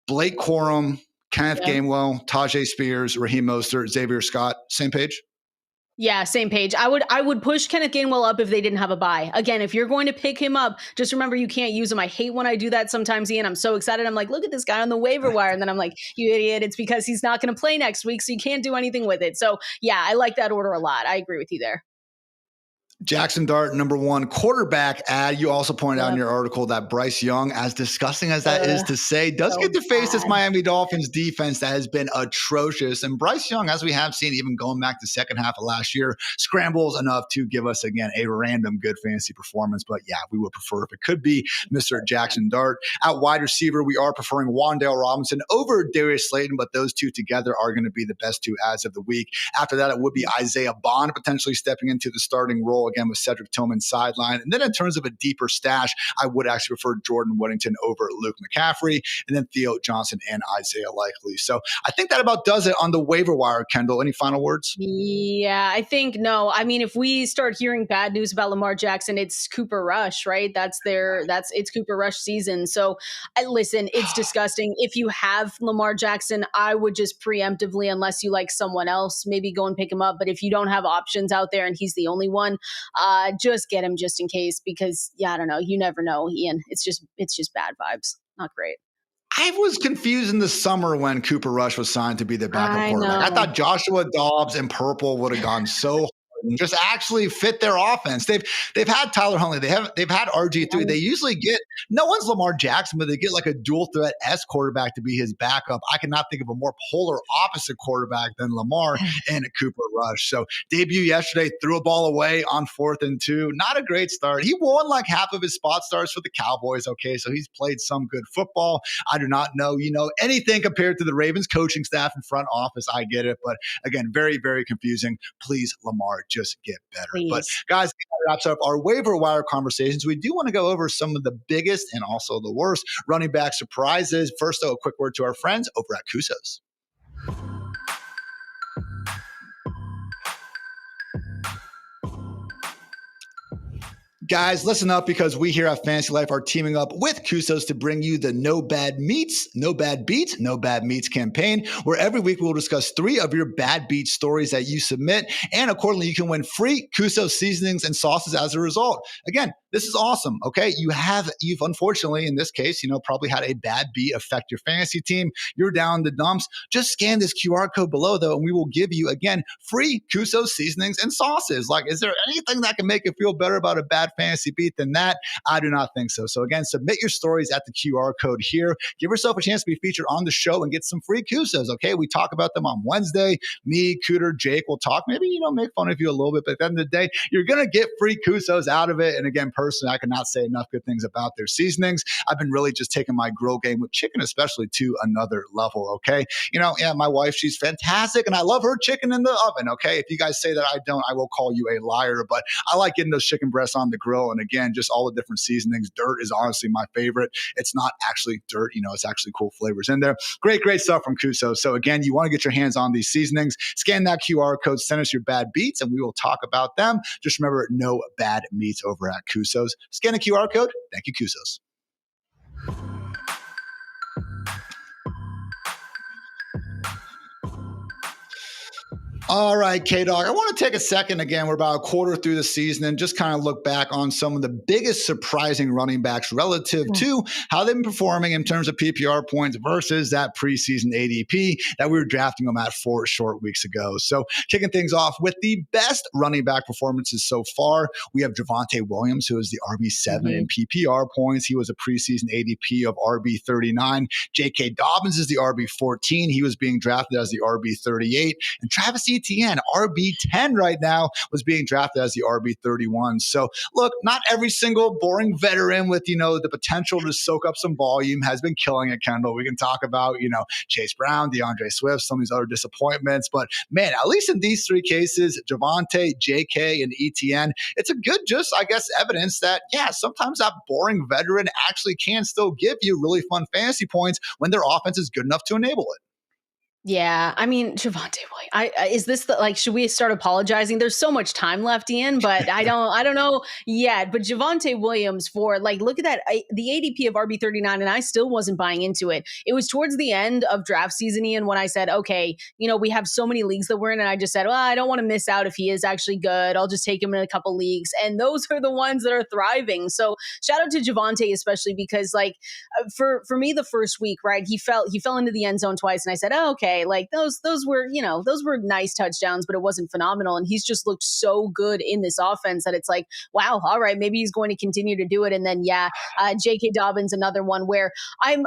Blake Corum, Kenneth Gainwell, Tajay Spears, Raheem Mostert, Xavier Scott. Same page? Yeah, same page. I would push Kenneth Gainwell up if they didn't have a bye. Again, if you're going to pick him up, just remember you can't use him. I hate when I do that sometimes, Ian. I'm so excited. I'm like, look at this guy on the waiver wire. And then I'm like, you idiot. It's because he's not going to play next week, so you can't do anything with it. So yeah, I like that order a lot. I agree with you there. Jaxson Dart, number 1 quarterback ad. You also pointed out in your article that Bryce Young, as disgusting as that is to say, does get to face this Miami Dolphins defense that has been atrocious. And Bryce Young, as we have seen, even going back to second half of last year, scrambles enough to give us, again, a random good fantasy performance. But yeah, we would prefer if it could be Mr. Jaxson Dart. At wide receiver, we are preferring Wan'Dale Robinson over Darius Slayton, but those two together are going to be the best 2 ads of the week. After that, it would be Isaiah Bond potentially stepping into the starting role again with Cedric Tillman sideline. And then in terms of a deeper stash, I would actually prefer Jordan Whittington over Luke McCaffrey, and then Theo Johnson and Isaiah Likely. So I think that about does it on the waiver wire, Kendall. Any final words? Yeah, I think no. I mean, if we start hearing bad news about Lamar Jackson, it's Cooper Rush, right? It's Cooper Rush season. So listen, it's disgusting. If you have Lamar Jackson, I would just preemptively, unless you like someone else, maybe go and pick him up. But if you don't have options out there and he's the only one, just get him just in case, because I don't know. You never know, Ian. It's just bad vibes. Not great. I was confused in the summer when Cooper Rush was signed to be the backup quarterback. I thought Joshua Dobbs and purple would have gone so hard and just actually fit their offense. They've had Tyler Huntley. They've had RG3. They usually get, no one's Lamar Jackson, but they get like a dual threat S quarterback to be his backup. I cannot think of a more polar opposite quarterback than Lamar and Cooper Rush. So debut yesterday, threw a ball away on 4th and 2. Not a great start. He won like half of his spot starts for the Cowboys. Okay, so he's played some good football. I do not know, anything compared to the Ravens coaching staff and front office. I get it. But again, very, very confusing. Please, Lamar, just get better. Please. But guys, that wraps up our waiver wire conversations. We do want to go over some of the biggest and also the worst running back surprises. First, though, a quick word to our friends over at Cuso's. Guys, listen up, because we here at Fantasy Life are teaming up with Cuso's to bring you the No Bad Meats, No Bad Beats, No Bad Meats campaign, where every week we'll discuss 3 of your bad beat stories that you submit, and accordingly you can win free Cuso's seasonings and sauces as a result. Again, this is awesome, okay? You've unfortunately, in this case, probably had a bad beat affect your fantasy team. You're down in the dumps. Just scan this QR code below, though, and we will give you, again, free Cuso's seasonings and sauces. Like, is there anything that can make you feel better about a bad fantasy beat than that? I do not think so. So again, submit your stories at the QR code here. Give yourself a chance to be featured on the show and get some free Cusos, okay? We talk about them on Wednesday. Me, Cooter, Jake will talk. Maybe, make fun of you a little bit, but at the end of the day, you're going to get free Cusos out of it. And again, personally, I cannot say enough good things about their seasonings. I've been really just taking my grill game with chicken, especially, to another level, okay? My wife, she's fantastic, and I love her chicken in the oven, okay? If you guys say that I don't, I will call you a liar, but I like getting those chicken breasts on the grill. And again, just all the different seasonings. Dirt is honestly my favorite. It's not actually dirt, it's actually cool flavors in there. Great, great stuff from Cuso. So again, you want to get your hands on these seasonings, scan that QR code, send us your bad beats, and we will talk about them. Just remember, no bad meats over at Cuso. Cusos. Scan a QR code. Thank you, Cusos. All right, K-Dog, I want to take a second again. We're about a quarter through the season and just kind of look back on some of the biggest surprising running backs relative to how they've been performing in terms of PPR points versus that preseason ADP that we were drafting them at 4 short weeks ago. So kicking things off with the best running back performances so far, we have Javonte Williams, who is the RB7 in PPR points. He was a preseason ADP of RB39. J.K. Dobbins is the RB14. He was being drafted as the RB38. And Travis Etienne, RB10 right now, was being drafted as the RB31. So look, not every single boring veteran with, the potential to soak up some volume has been killing it, Kendall. We can talk about, Chase Brown, DeAndre Swift, some of these other disappointments. But man, at least in these 3 cases, Javonte, JK, and Etienne, it's a good, evidence that, sometimes that boring veteran actually can still give you really fun fantasy points when their offense is good enough to enable it. Yeah, I mean, Javonte Williams. Is this should we start apologizing? There's so much time left, Ian, but I don't know yet. But Javonte Williams look at that, the ADP of RB39, and I still wasn't buying into it. It was towards the end of draft season, Ian, when I said, okay, we have so many leagues that we're in, and I just said, well, I don't want to miss out if he is actually good. I'll just take him in a couple leagues, and those are the ones that are thriving. So shout out to Javonte, especially because for me, the first week, right, he fell into the end zone twice, and I said, oh, okay. Those were nice touchdowns, but it wasn't phenomenal. And he's just looked so good in this offense that it's like, wow, all right, maybe he's going to continue to do it. And then, J.K. Dobbins, another one where I'm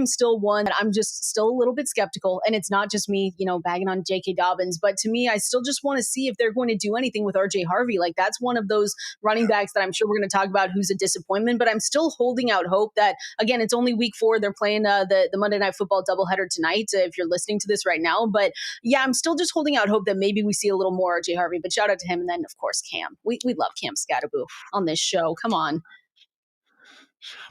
still one that I'm just still a little bit skeptical. And it's not just me, bagging on J.K. Dobbins, but to me, I still just want to see if they're going to do anything with R.J. Harvey. That's one of those running backs that I'm sure we're going to talk about who's a disappointment, but I'm still holding out hope that, again, it's only week 4. They're playing the Monday Night Football doubleheader tonight. If you're listening to this right now. But I'm still just holding out hope that maybe we see a little more RJ Harvey. But shout out to him. And then, of course, Cam. We love Cam Scatterboo on this show. Come on.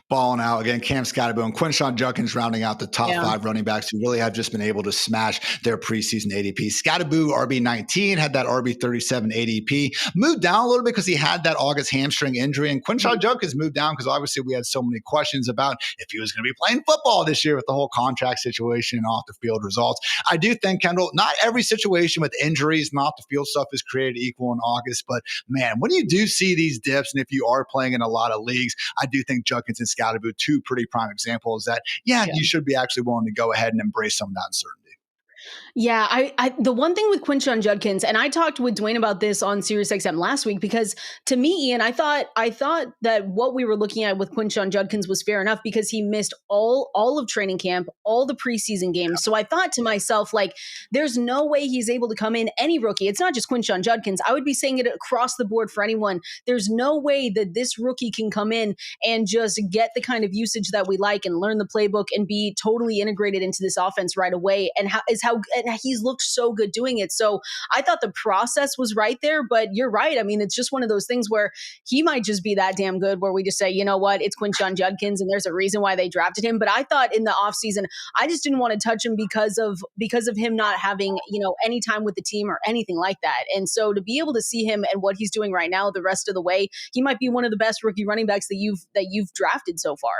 Balling out again, Cam Scatterboo and Quinshon Judkins rounding out the top 5 running backs who really have just been able to smash their preseason ADP. Scatterboo, RB19, had that RB37 ADP. Moved down a little bit because he had that August hamstring injury. And Quinshon Judkins moved down because obviously we had so many questions about if he was going to be playing football this year with the whole contract situation and off the field results. I do think, Kendall, not every situation with injuries and off the field stuff is created equal in August. But man, when you do see these dips, and if you are playing in a lot of leagues, I do think Judkins and Scatterboo, 2 pretty prime examples that, you should be actually willing to go ahead and embrace some of that uncertainty. Yeah, I the one thing with Quinshon Judkins, and I talked with Dwayne about this on SiriusXM last week, because to me, Ian, I thought that what we were looking at with Quinshon Judkins was fair enough because he missed all of training camp, all the preseason games. Yeah. So I thought to myself, there's no way he's able to come in, any rookie. It's not just Quinshon Judkins. I would be saying it across the board for anyone. There's no way that this rookie can come in and just get the kind of usage that we like and learn the playbook and be totally integrated into this offense right away. And he's looked so good doing it. So I thought the process was right there, but you're right. I mean, it's just one of those things where he might just be that damn good where we just say, you know what, it's Quinshon Judkins and there's a reason why they drafted him. But I thought in the offseason, I just didn't want to touch him because of him not having, any time with the team or anything like that. And so to be able to see him and what he's doing right now, the rest of the way, he might be one of the best rookie running backs that you've drafted so far.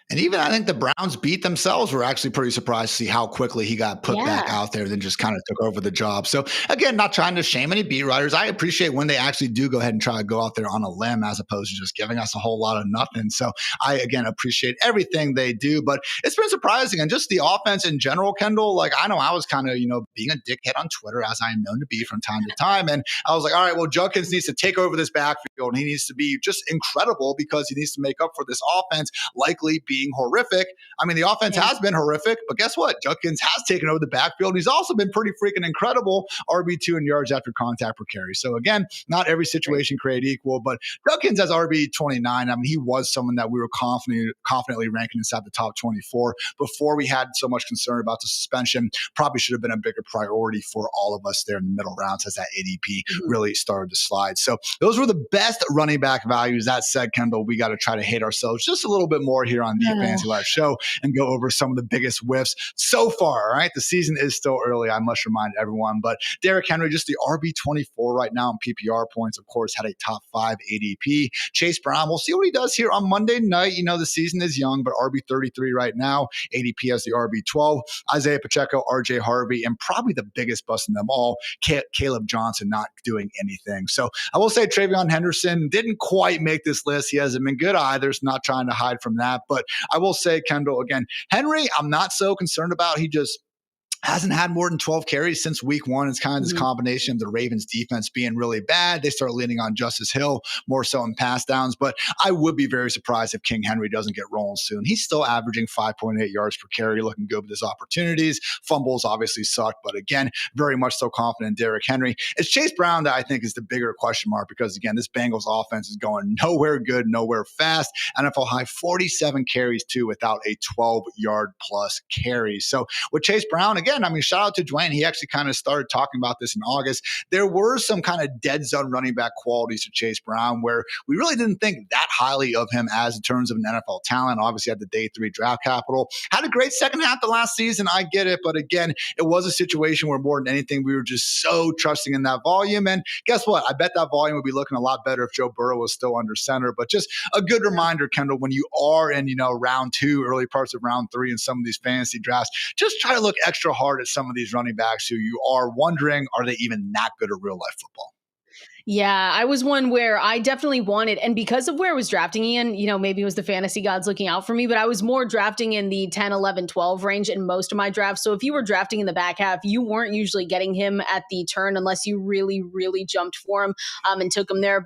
And even I think the Browns beat themselves were actually pretty surprised to see how quickly he got put back out there and just kind of took over the job. So again, not trying to shame any beat writers. I appreciate when they actually do go ahead and try to go out there on a limb as opposed to just giving us a whole lot of nothing. So I, again, appreciate everything they do, but it's been surprising. And just the offense in general, Kendall, I know I was kind of, being a dickhead on Twitter as I am known to be from time to time. And I was like, all right, well, Judkins needs to take over this backfield and he needs to be just incredible because he needs to make up for this offense likely being horrific. I mean, the offense has been horrific, but guess what? Judkins has taken over the backfield. He's also been pretty freaking incredible RB2 in yards after contact per carry. So again, not every situation created equal, but Judkins as RB29, I mean, he was someone that we were confidently ranking inside the top 24 before we had so much concern about the suspension. Probably should have been a bigger priority for all of us there in the middle rounds as that ADP really started to slide. So those were the best running back values. That said, Kendall, we got to try to hate ourselves just a little bit more here on Fantasy Live show and go over some of the biggest whiffs so far. All right. The season is still early. I must remind everyone, but Derrick Henry, just the RB24 right now in PPR points, of course, had a top 5 ADP. Chase Brown, we'll see what he does here on Monday night. The season is young, but RB33 right now, ADP as the RB12. Isaiah Pacheco, RJ Harvey, and probably the biggest bust in them all, Caleb Johnson not doing anything. So I will say Travion Henderson didn't quite make this list. He hasn't been good either. So not trying to hide from that. But I will say, Kendall, again, Henry, I'm not so concerned about. He just hasn't had more than 12 carries since week one. It's kind of this combination of the Ravens defense being really bad. They start leaning on Justice Hill more so in pass downs, but I would be very surprised if King Henry doesn't get rolling soon. He's still averaging 5.8 yards per carry, looking good with his opportunities. Fumbles obviously suck, but again, very much so confident in Derrick Henry. It's Chase Brown that I think is the bigger question mark because, again, this Bengals offense is going nowhere good, nowhere fast. NFL high 47 carries too without a 12-yard plus carry. So with Chase Brown, again, shout out to Dwayne. He actually kind of started talking about this in August. There were some kind of dead zone running back qualities to Chase Brown where we really didn't think that highly of him as in terms of an NFL talent. Obviously had the day 3 draft capital. Had a great second half the last season. I get it. But again, it was a situation where more than anything, we were just so trusting in that volume. And guess what? I bet that volume would be looking a lot better if Joe Burrow was still under center. But just a good reminder, Kendall, when you are in, round 2, early parts of round 3 in some of these fantasy drafts, just try to look extra hard at some of these running backs who you are wondering, are they even that good at real life football? Yeah, I was one where I definitely wanted, and because of where I was drafting Ian, maybe it was the fantasy gods looking out for me, but I was more drafting in the 10, 11, 12 range in most of my drafts. So if you were drafting in the back half, you weren't usually getting him at the turn unless you really, really jumped for him and took him there.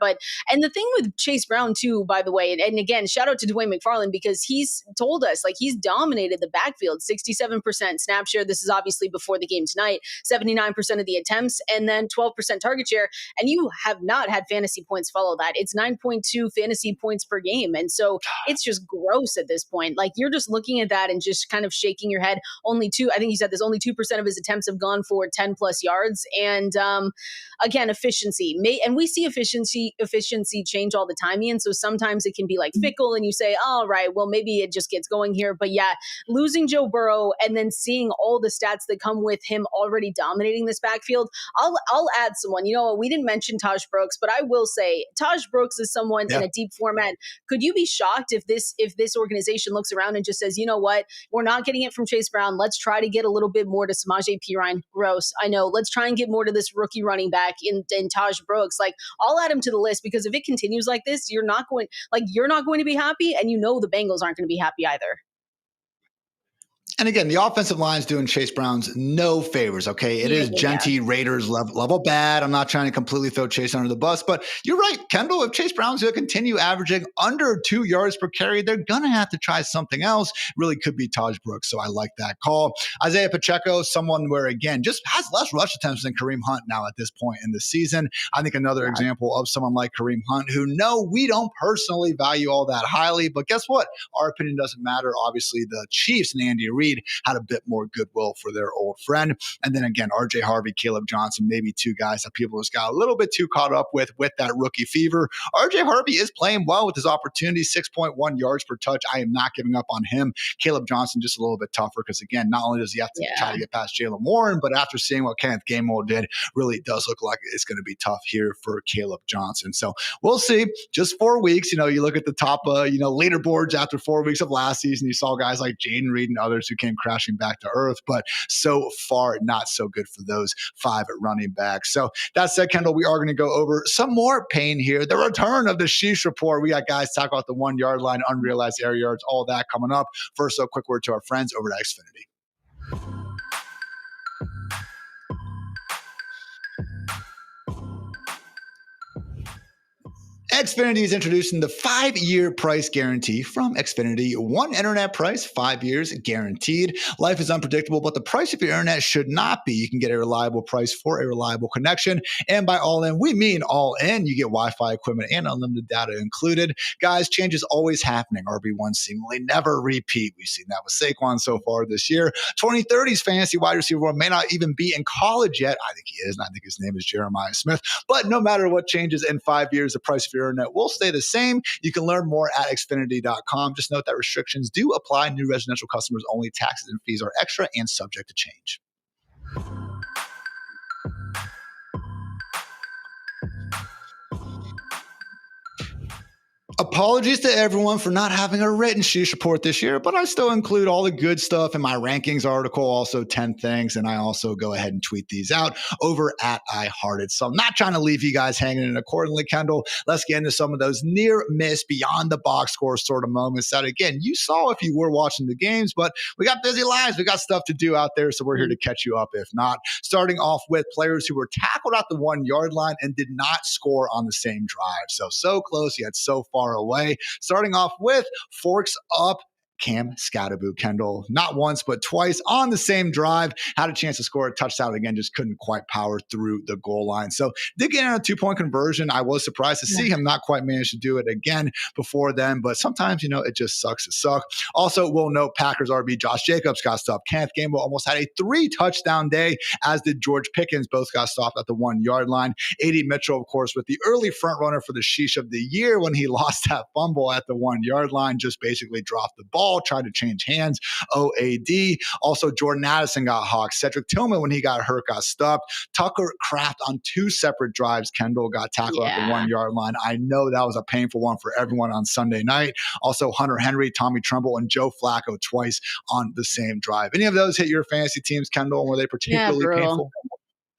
And the thing with Chase Brown too, by the way, and again, shout out to Dwayne McFarland because he's told us he's dominated the backfield, 67% snap share. This is obviously before the game tonight, 79% of the attempts, and then 12% target share. And you have not had fantasy points follow that. It's 9.2 fantasy points per game. And so it's just gross at this point. You're just looking at that and just kind of shaking your head. Only 2% of his attempts have gone for 10 plus yards. And again, efficiency. And we see efficiency change all the time, Ian. So sometimes it can be fickle and you say, all right, well, maybe it just gets going here. But yeah, losing Joe Burrow and then seeing all the stats that come with him already dominating this backfield, I'll add someone. We didn't mention Taj Brooks, but I will say Taj Brooks is someone in a deep format. Could you be shocked if this organization looks around and just says, you know what, we're not getting it from Chase Brown. Let's try to get a little bit more to Samaje Perine. Gross. I know. Let's try and get more to this rookie running back in Taj Brooks. I'll add him to the list because if it continues like this, you're not going to be happy, and the Bengals aren't going to be happy either. And again, the offensive line is doing Chase Brown's no favors, okay? It is Genty Raiders level bad. I'm not trying to completely throw Chase under the bus, but you're right, Kendall. If Chase Brown's going to continue averaging under 2 yards per carry, they're going to have to try something else. Really could be Taj Brooks, so I like that call. Isaiah Pacheco, someone where, again, just has less rush attempts than Kareem Hunt now at this point in the season. I think another example of someone like Kareem Hunt who, no, we don't personally value all that highly, but guess what? Our opinion doesn't matter. Obviously, the Chiefs and Andy Reid had a bit more goodwill for their old friend. And then again, RJ Harvey, Caleb Johnson, maybe 2 guys that people just got a little bit too caught up with that rookie fever. RJ Harvey is playing well with his opportunity, 6.1 yards per touch. I am not giving up on him. Caleb Johnson just a little bit tougher because, again, not only does he have to try to get past Jaylen Warren, but after seeing what Kenneth Gainwell did, really does look like it's going to be tough here for Caleb Johnson. So we'll see. Just 4 weeks. You look at the top, leaderboards after 4 weeks of last season. You saw guys like Jaden Reed and others who came crashing back to earth, but so far not so good for those 5 running backs. So that said, Kendall, we are going to go over some more pain here. The return of the Sheesh report. We got guys talk about the 1 yard line, unrealized air yards, all that coming up. First, a quick word to our friends over at Xfinity. Xfinity is introducing the 5-year price guarantee from Xfinity. One internet price, 5 years guaranteed. Life is unpredictable, but the price of your internet should not be. You can get a reliable price for a reliable connection. And by all in, we mean all in. You get Wi-Fi equipment and unlimited data included. Guys, change is always happening. RB1 seemingly never repeat. We've seen that with Saquon so far this year. 2030's fantasy wide receiver one may not even be in college yet. I think he is, and I think his name is Jeremiah Smith. But no matter what changes in 5 years, the price of your internet will stay the same. You can learn more at Xfinity.com. Just note that restrictions do apply. New residential customers only. Taxes and fees are extra and subject to change. Apologies to everyone for not having a written Sheesh report this year, but I still include all the good stuff in my rankings article, also 10 things, and I also go ahead and tweet these out over at iHeartitz. So I'm not trying to leave you guys hanging in accordingly, Kendall. Let's get into some of those near miss, beyond the box score sort of moments that, again, you saw if you were watching the games, but we got busy lives. We got stuff to do out there, so we're here to catch you up if not. Starting off with players who were tackled at the 1 yard line and did not score on the same drive. So close, yet so far away. Starting off with forks up Cam Scatterboot, Kendall, not once, but twice on the same drive, had a chance to score a touchdown. Again, just couldn't quite power through the goal line. So did get in a 2-point conversion. I was surprised to see him not quite manage to do it again before then, but sometimes, it just sucks to suck. Also, we'll note Packers RB Josh Jacobs got stopped. Kenneth Gainwell almost had a 3-touchdown day, as did George Pickens. Both got stopped at the 1 yard line. A.D. Mitchell, of course, with the early front runner for the Sheesh of the year when he lost that fumble at the 1 yard line, just basically dropped the ball, tried to change hands. OAD. Also, Jordan Addison got hawked. Cedric Tillman, when he got hurt, got stopped. Tucker Kraft on 2 separate drives. Kendall got tackled at the 1 yard line. I know that was a painful one for everyone on Sunday night. Also, Hunter Henry, Tommy Tremble, and Joe Flacco twice on the same drive. Any of those hit your fantasy teams, Kendall? Were they particularly painful?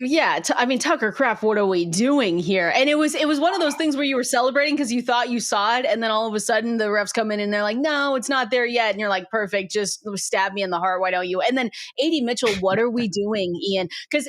Yeah, Tucker Kraft, what are we doing here? And it was one of those things where you were celebrating because you thought you saw it, and then all of a sudden the refs come in and they're like, "No, it's not there yet." And you're like, "Perfect, just stab me in the heart. Why don't you?" And then A.D. Mitchell, what are we doing, Ian? Because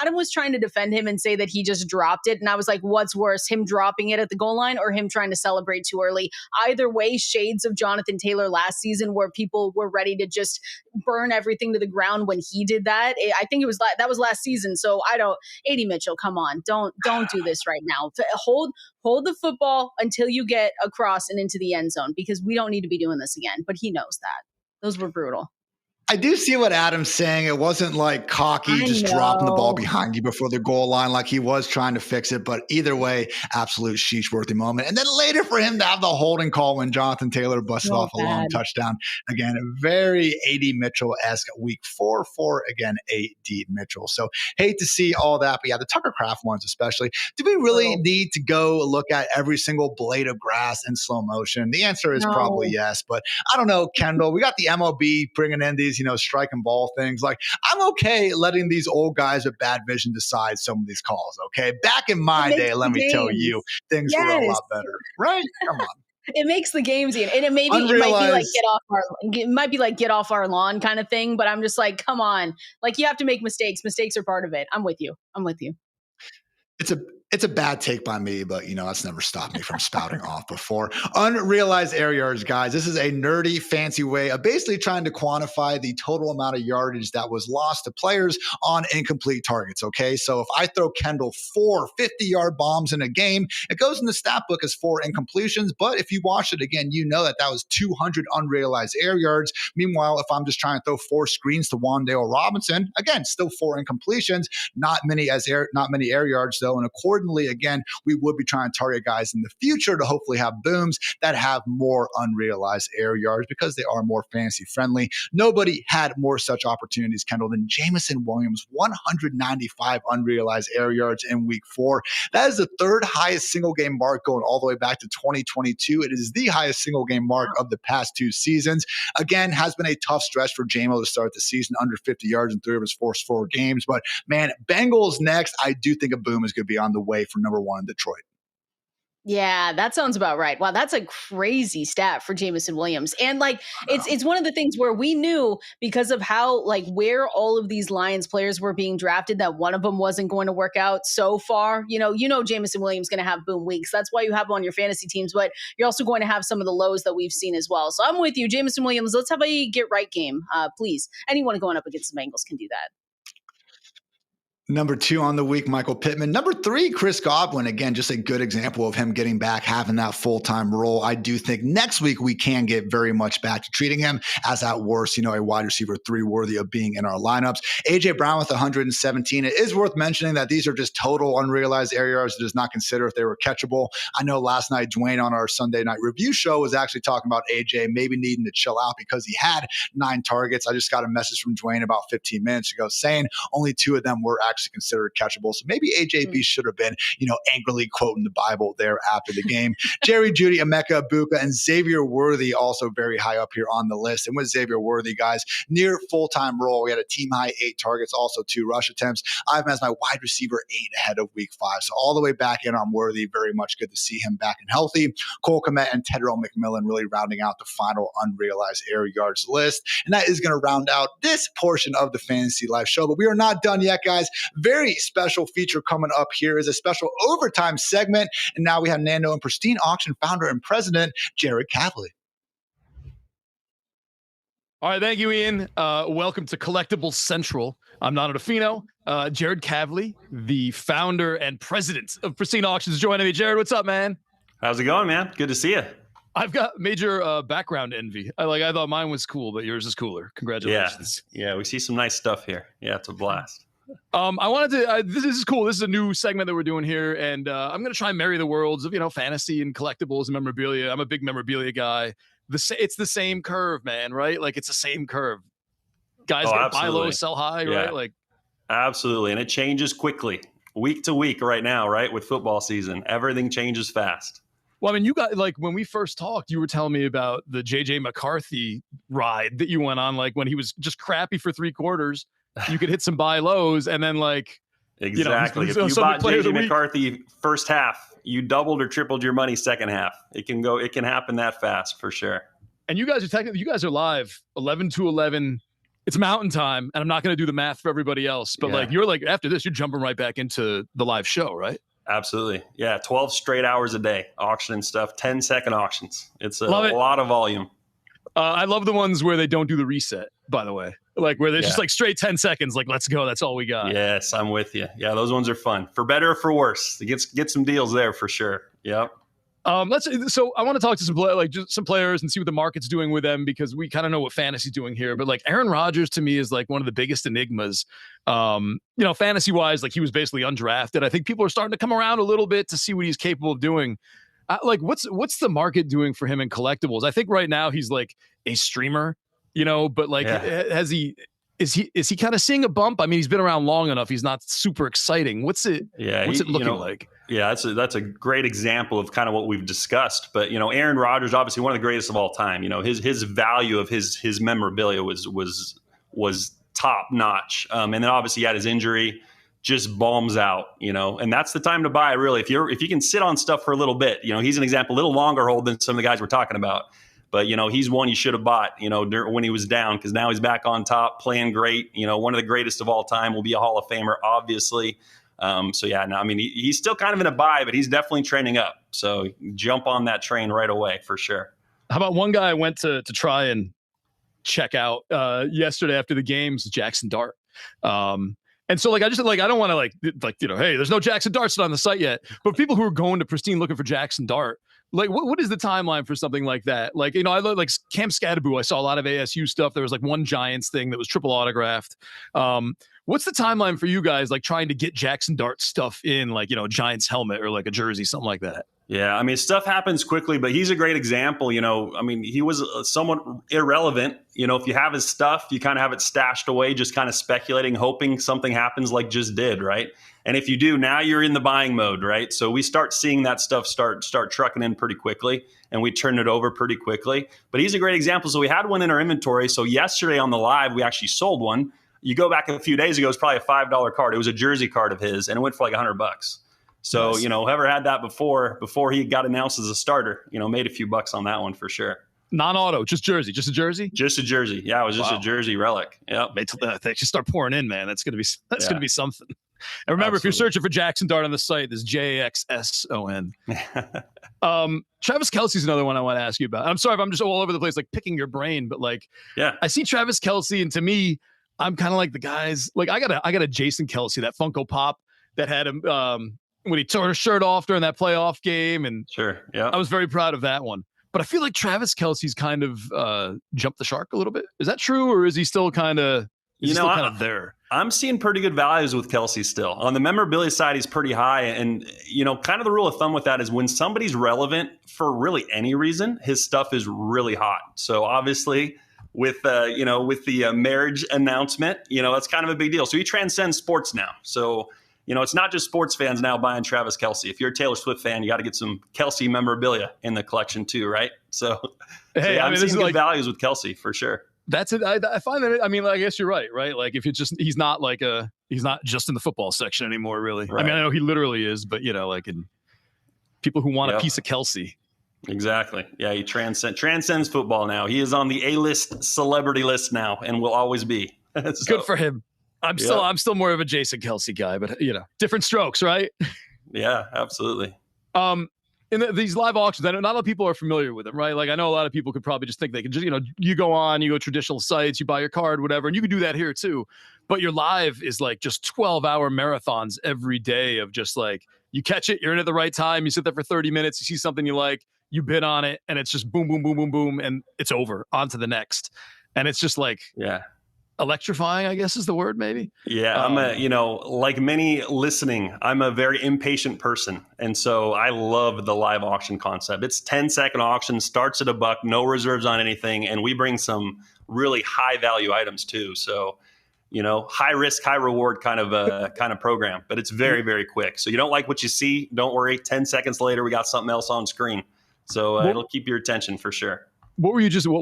Adam was trying to defend him and say that he just dropped it, and I was like, "What's worse, him dropping it at the goal line or him trying to celebrate too early?" Either way, shades of Jonathan Taylor last season, where people were ready to just burn everything to the ground when he did that. I think that was last season. So I don't. A.D. Mitchell, come on, don't do this right now. Hold the football until you get across and into the end zone, because we don't need to be doing this again. But he knows that. Those were brutal. I do see what Adam's saying. It wasn't like cocky, just dropping the ball behind you before the goal line, like he was trying to fix it. But either way, absolute sheesh-worthy moment. And then later for him to have the holding call when Jonathan Taylor busted off a long touchdown. Again, very A.D. Mitchell-esque week 4 for, again, A.D. Mitchell. So hate to see all that. But yeah, the Tucker Kraft ones especially. Do we really need to go look at every single blade of grass in slow motion? The answer is probably yes. But I don't know, Kendall. We got the MLB bringing in these strike and ball things. Like, I'm okay letting these old guys with bad vision decide some of these calls, okay? Back in my day, let me tell you, things were a lot better, right? Come on. It makes the games, Ian. And it might be like get off our lawn kind of thing, but I'm just like, come on. Like, you have to make mistakes. Mistakes are part of it. I'm with you. It's a bad take by me, but that's never stopped me from spouting off before. Unrealized air yards, guys. This is a nerdy, fancy way of basically trying to quantify the total amount of yardage that was lost to players on incomplete targets. Okay, so if I throw Kendall 4 50-yard bombs in a game, it goes in the stat book as 4 incompletions. But if you watch it again, you know that was 200 unrealized air yards. Meanwhile, if I'm just trying to throw 4 screens to Wan'Dale Robinson, again, still 4 incompletions. Not many air yards though, and accordingly, again, we would be trying to target guys in the future to hopefully have booms that have more unrealized air yards because they are more fantasy friendly. Nobody had more such opportunities, Kendall, than Jameson Williams, 195 unrealized air yards in week 4. That is the 3rd highest single game mark going all the way back to 2022. It is the highest single game mark of the past 2 seasons. Again, has been a tough stretch for JMO to start the season, under 50 yards in 3 of his first 4 games. But man, Bengals next. I do think a boom is going to be on the way for number 1 in Detroit. Yeah, that sounds about right. Wow, that's a crazy stat for Jameson Williams. And it's one of the things where we knew, because of how where all of these Lions players were being drafted, that one of them wasn't going to work out so far. Jameson Williams going to have boom weeks. That's why you have him on your fantasy teams, but you're also going to have some of the lows that we've seen as well. So I'm with you, Jameson Williams. Let's have a get right game, please. Anyone going up against the Bengals can do that. Number 2 on the week, Michael Pittman. Number 3, Chris Godwin. Again, just a good example of him getting back, having that full-time role. I do think next week we can get very much back to treating him as at worst, a wide receiver 3 worthy of being in our lineups. AJ Brown with 117. It is worth mentioning that these are just total unrealized air yards. It does not consider if they were catchable. I know last night Dwayne on our Sunday night review show was actually talking about AJ maybe needing to chill out because he had 9 targets. I just got a message from Dwayne about 15 minutes ago saying only 2 of them were actually considered catchable. So maybe AJB should have been, angrily quoting the Bible there after the game. Jerry Jeudy, Emeka Egbuka, and Xavier Worthy also very high up here on the list. And with Xavier Worthy, guys, near full-time role. We had a team high 8 targets, also 2 rush attempts. I have him as my wide receiver 8 ahead of week 5. So all the way back in on Worthy. Very much good to see him back and healthy. Cole Kmet and Tedrow McMillan really rounding out the final unrealized air yards list. And that is going to round out this portion of the Fantasy Life show. But we are not done yet, guys. Very special feature coming up here is a special overtime segment. And now we have Nando and Pristine Auction founder and president, Jared Kavley. All right, thank you, Ian. Welcome to Collectibles Central. I'm Nando Defino. Jared Kavley, the founder and president of Pristine Auction, is joining me. Jared, what's up, man? How's it going, man? Good to see you. I've got major background envy. I thought mine was cool, but yours is cooler. Congratulations. Yeah, we see some nice stuff here. Yeah, it's a blast. I wanted to. This is cool. This is a new segment that we're doing here, and I'm going to try and marry the worlds of fantasy and collectibles and memorabilia. I'm a big memorabilia guy. It's the same curve, man. Right? Like it's the same curve. Guys that buy low, sell high, right? Like absolutely, and it changes quickly, week to week. Right now, right with football season, everything changes fast. Well, I mean, you got when we first talked, you were telling me about the JJ McCarthy ride that you went on, like when he was just crappy for 3 quarters. You could hit some buy lows, and then exactly. If you bought JJ McCarthy first half, you doubled or tripled your money second half. It can happen that fast for sure. And you guys are live 11 to 11. It's mountain time, and I'm not going to do the math for everybody else, but you're after this, you're jumping right back into the live show, right? Absolutely. Yeah. 12 straight hours a day, auctioning stuff, 10-second auctions. It's a lot of volume. I love the ones where they don't do the reset, by the way. Where they're just straight 10 seconds, let's go. That's all we got. Yes, I'm with you. Yeah, those ones are fun. For better or for worse. Get some deals there for sure. Yep. So I want to talk to some players and see what the market's doing with them, because we kind of know what fantasy's doing here. But Aaron Rodgers to me is one of the biggest enigmas. Fantasy wise, he was basically undrafted. I think people are starting to come around a little bit to see what he's capable of doing. What's the market doing for him in collectibles? I think right now he's a streamer, but is he kind of seeing a bump? I mean, he's been around long enough. He's not super exciting. What's it looking like? Yeah, that's a great example of kind of what we've discussed. But Aaron Rodgers, obviously one of the greatest of all time. His value of his memorabilia was top notch. And then obviously he had his injury, just bombs out. And that's the time to buy. Really, if you can sit on stuff for a little bit. He's an example, a little longer hold than some of the guys we're talking about. But, he's one you should have bought, when he was down, because now he's back on top, playing great. One of the greatest of all time, will be a Hall of Famer, obviously. He's still kind of in a buy, but he's definitely trending up. So jump on that train right away for sure. How about one guy I went to try and check out yesterday after the games, Jaxson Dart. And so I don't want to hey, there's no Jaxson Darts on the site yet, but people who are going to Pristine looking for Jaxson Dart, what is the timeline for something like that? I look Cam Scadaboo. I saw a lot of ASU stuff. There was one Giants thing that was triple autographed. What's the timeline for you guys, trying to get Jaxson Dart stuff in, a Giants helmet or a jersey, something like that? Yeah, stuff happens quickly, but he's a great example. He was somewhat irrelevant. If you have his stuff, you kind of have it stashed away, just kind of speculating, hoping something happens like just did, right? And if you do, now you're in the buying mode, right? So we start seeing that stuff start trucking in pretty quickly, and we turn it over pretty quickly. But he's a great example. So we had one in our inventory. So yesterday on the live, we actually sold one. You go back a few days ago, it was probably a $5 card. It was a jersey card of his, and it went for $100. So, nice. Whoever had that before he got announced as a starter, made a few bucks on that one for sure. Non-auto, just jersey, just a jersey? Just a jersey. Yeah, it was just a jersey relic. Yeah. They should start pouring in, man. That's going to be something. And remember, if you're searching for Jaxson Dart on the site, there's Jaxson. Travis Kelce's another one I want to ask you about. I'm sorry if I'm just all over the place, picking your brain, but I see Travis Kelce, and to me, I'm kind of like the guys. Like I got a Jason Kelce, that Funko Pop that had him when he tore his shirt off during that playoff game, and Sure, yeah. I was very proud of that one. But I feel like Travis Kelce's kind of jumped the shark a little bit. Is that true, or is he still kind of there? I'm seeing pretty good values with Kelce still. On the memorabilia side, he's pretty high. And, kind of the rule of thumb with that is when somebody's relevant for really any reason, his stuff is really hot. So obviously with the marriage announcement, that's kind of a big deal. So he transcends sports now. So, it's not just sports fans now buying Travis Kelce. If you're a Taylor Swift fan, you got to get some Kelce memorabilia in the collection too, right? So, I'm seeing good values with Kelce for sure. That's it. I find that. I guess you're right. Like if he's not just in the football section anymore, really. Right. I know he literally is, but like in people who want a piece of Kelce. Exactly. Yeah, he transcends football now. He is on the A-list celebrity list now, and will always be. So, good for him. I'm still more of a Jason Kelce guy, but different strokes, right? Yeah, absolutely. In these live auctions, I know not a lot of people are familiar with them, right? Like I know a lot of people could probably just think they can just, you go traditional sites, you buy your card, whatever, and you can do that here too. But your live is like just 12-hour marathons every day of just like, you catch it, you're in at the right time, you sit there for 30 minutes, you see something you like, you bid on it, and it's just boom, boom, boom, boom, boom, and it's over, on to the next. And it's just like, electrifying, I guess is the word, maybe. Yeah, I'm like many listening, I'm a very impatient person. And so I love the live auction concept. It's 10-second auction, starts at $1, no reserves on anything. And we bring some really high value items too. So, high risk, high reward kind of program, but it's very, very quick. So you don't like what you see, don't worry. 10 seconds later, we got something else on screen. So it'll keep your attention for sure. What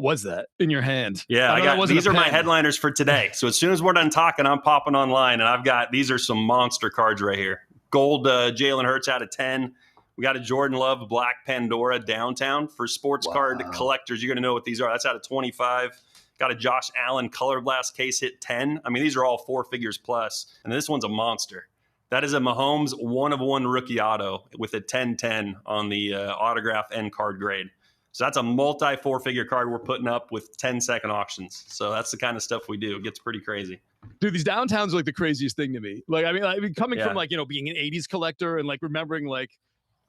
was that in your hand? Yeah, these are my headliners for today. So as soon as we're done talking, I'm popping online, and these are some monster cards right here. Gold Jalen Hurts out of 10. We got a Jordan Love Black Pandora downtown for sports card collectors. You're going to know what these are. That's out of 25. Got a Josh Allen Color Blast case hit 10. These are all 4 figures plus, and this one's a monster. That is a Mahomes 1/1 rookie auto with a 10/10 on the autograph and card grade. So that's a multi 4-figure card we're putting up with 10-second auctions. So that's the kind of stuff we do. It gets pretty crazy. Dude, these downtowns are like the craziest thing to me. Like, coming from being an 80s collector and like remembering like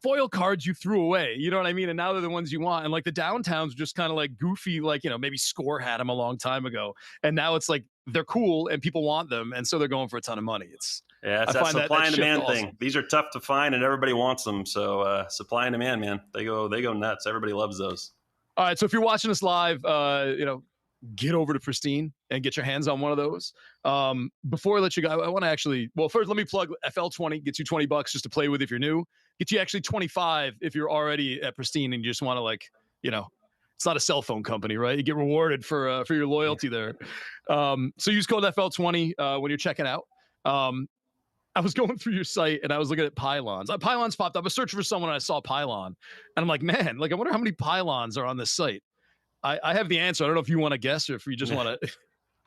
foil cards you threw away, you know what I mean? And now they're the ones you want. And like the downtowns are just kind of like goofy, like, maybe Score had them a long time ago. And now it's like, they're cool and people want them. And so they're going for a ton of money. It's that supply and demand thing. These are tough to find and everybody wants them. So supply and demand, man, they go nuts. Everybody loves those. All right. So if you're watching us live, get over to Pristine and get your hands on one of those. Before I let you go, I want to first let me plug FL20, gets you $20 just to play with if you're new. Get you actually 25 if you're already at Pristine and you just want to it's not a cell phone company, right? You get rewarded for your loyalty there. So use code FL20 when you're checking out. I was going through your site and I was looking at pylons. Pylons popped up. I was searching for someone and I saw pylon. And I'm like, man, I wonder how many pylons are on this site. I have the answer. I don't know if you want to guess or if you just want to.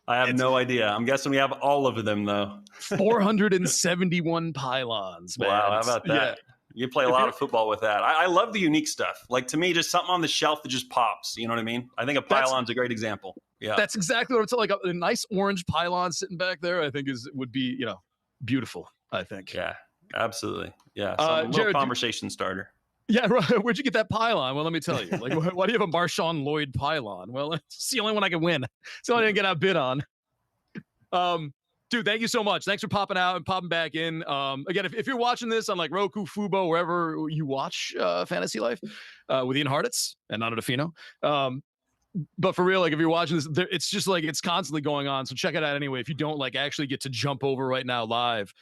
I have no idea. I'm guessing we have all of them, though. 471 pylons, man. Wow, how about that? Yeah. You play a lot of football with that. I love the unique stuff. Like, to me, just something on the shelf that just pops. You know what I mean? I think a pylon's a great example. Yeah. That's exactly what it's like. A nice orange pylon sitting back there, I think would be, beautiful, I think. Yeah, absolutely. Yeah. A little conversation starter. Yeah, where'd you get that pylon? Well, let me tell you. Like, why do you have a Marshawn Lloyd pylon? Well, it's the only one I can win. It's the only one I can get outbid on. Dude, thank you so much. Thanks for popping out and popping back in. Again, if you're watching this on like Roku, Fubo, wherever you watch Fantasy Life with Ian Hartitz and Nano DeFino. But for real, like if you're watching this, it's just like it's constantly going on. So check it out anyway. If you don't actually get to jump over right now live,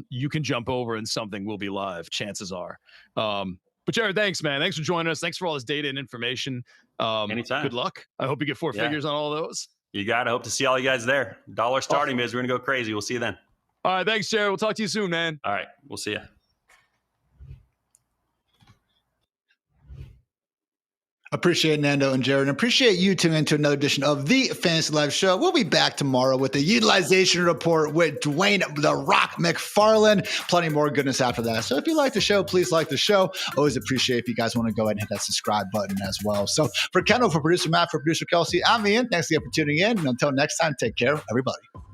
you can jump over and something will be live. Chances are. But Jared, thanks, man. Thanks for joining us. Thanks for all this data and information. Anytime. Good luck. I hope you get 4 figures on all those. You got to hope to see all you guys there. $1 starting bids. We're going to go crazy. We'll see you then. All right. Thanks, Jared. We'll talk to you soon, man. All right. We'll see you. Appreciate Nando and Jared, and appreciate you tuning into another edition of the Fantasy Live Show. We'll be back tomorrow with the utilization report with Dwayne The Rock McFarland. Plenty more goodness after that. So if you like the show, please like the show. Always appreciate if you guys want to go ahead and hit that subscribe button as well. So for Kendall, for producer Matt, for producer Kelsey, I'm Ian. Thanks again for tuning in. And until next time, take care, everybody.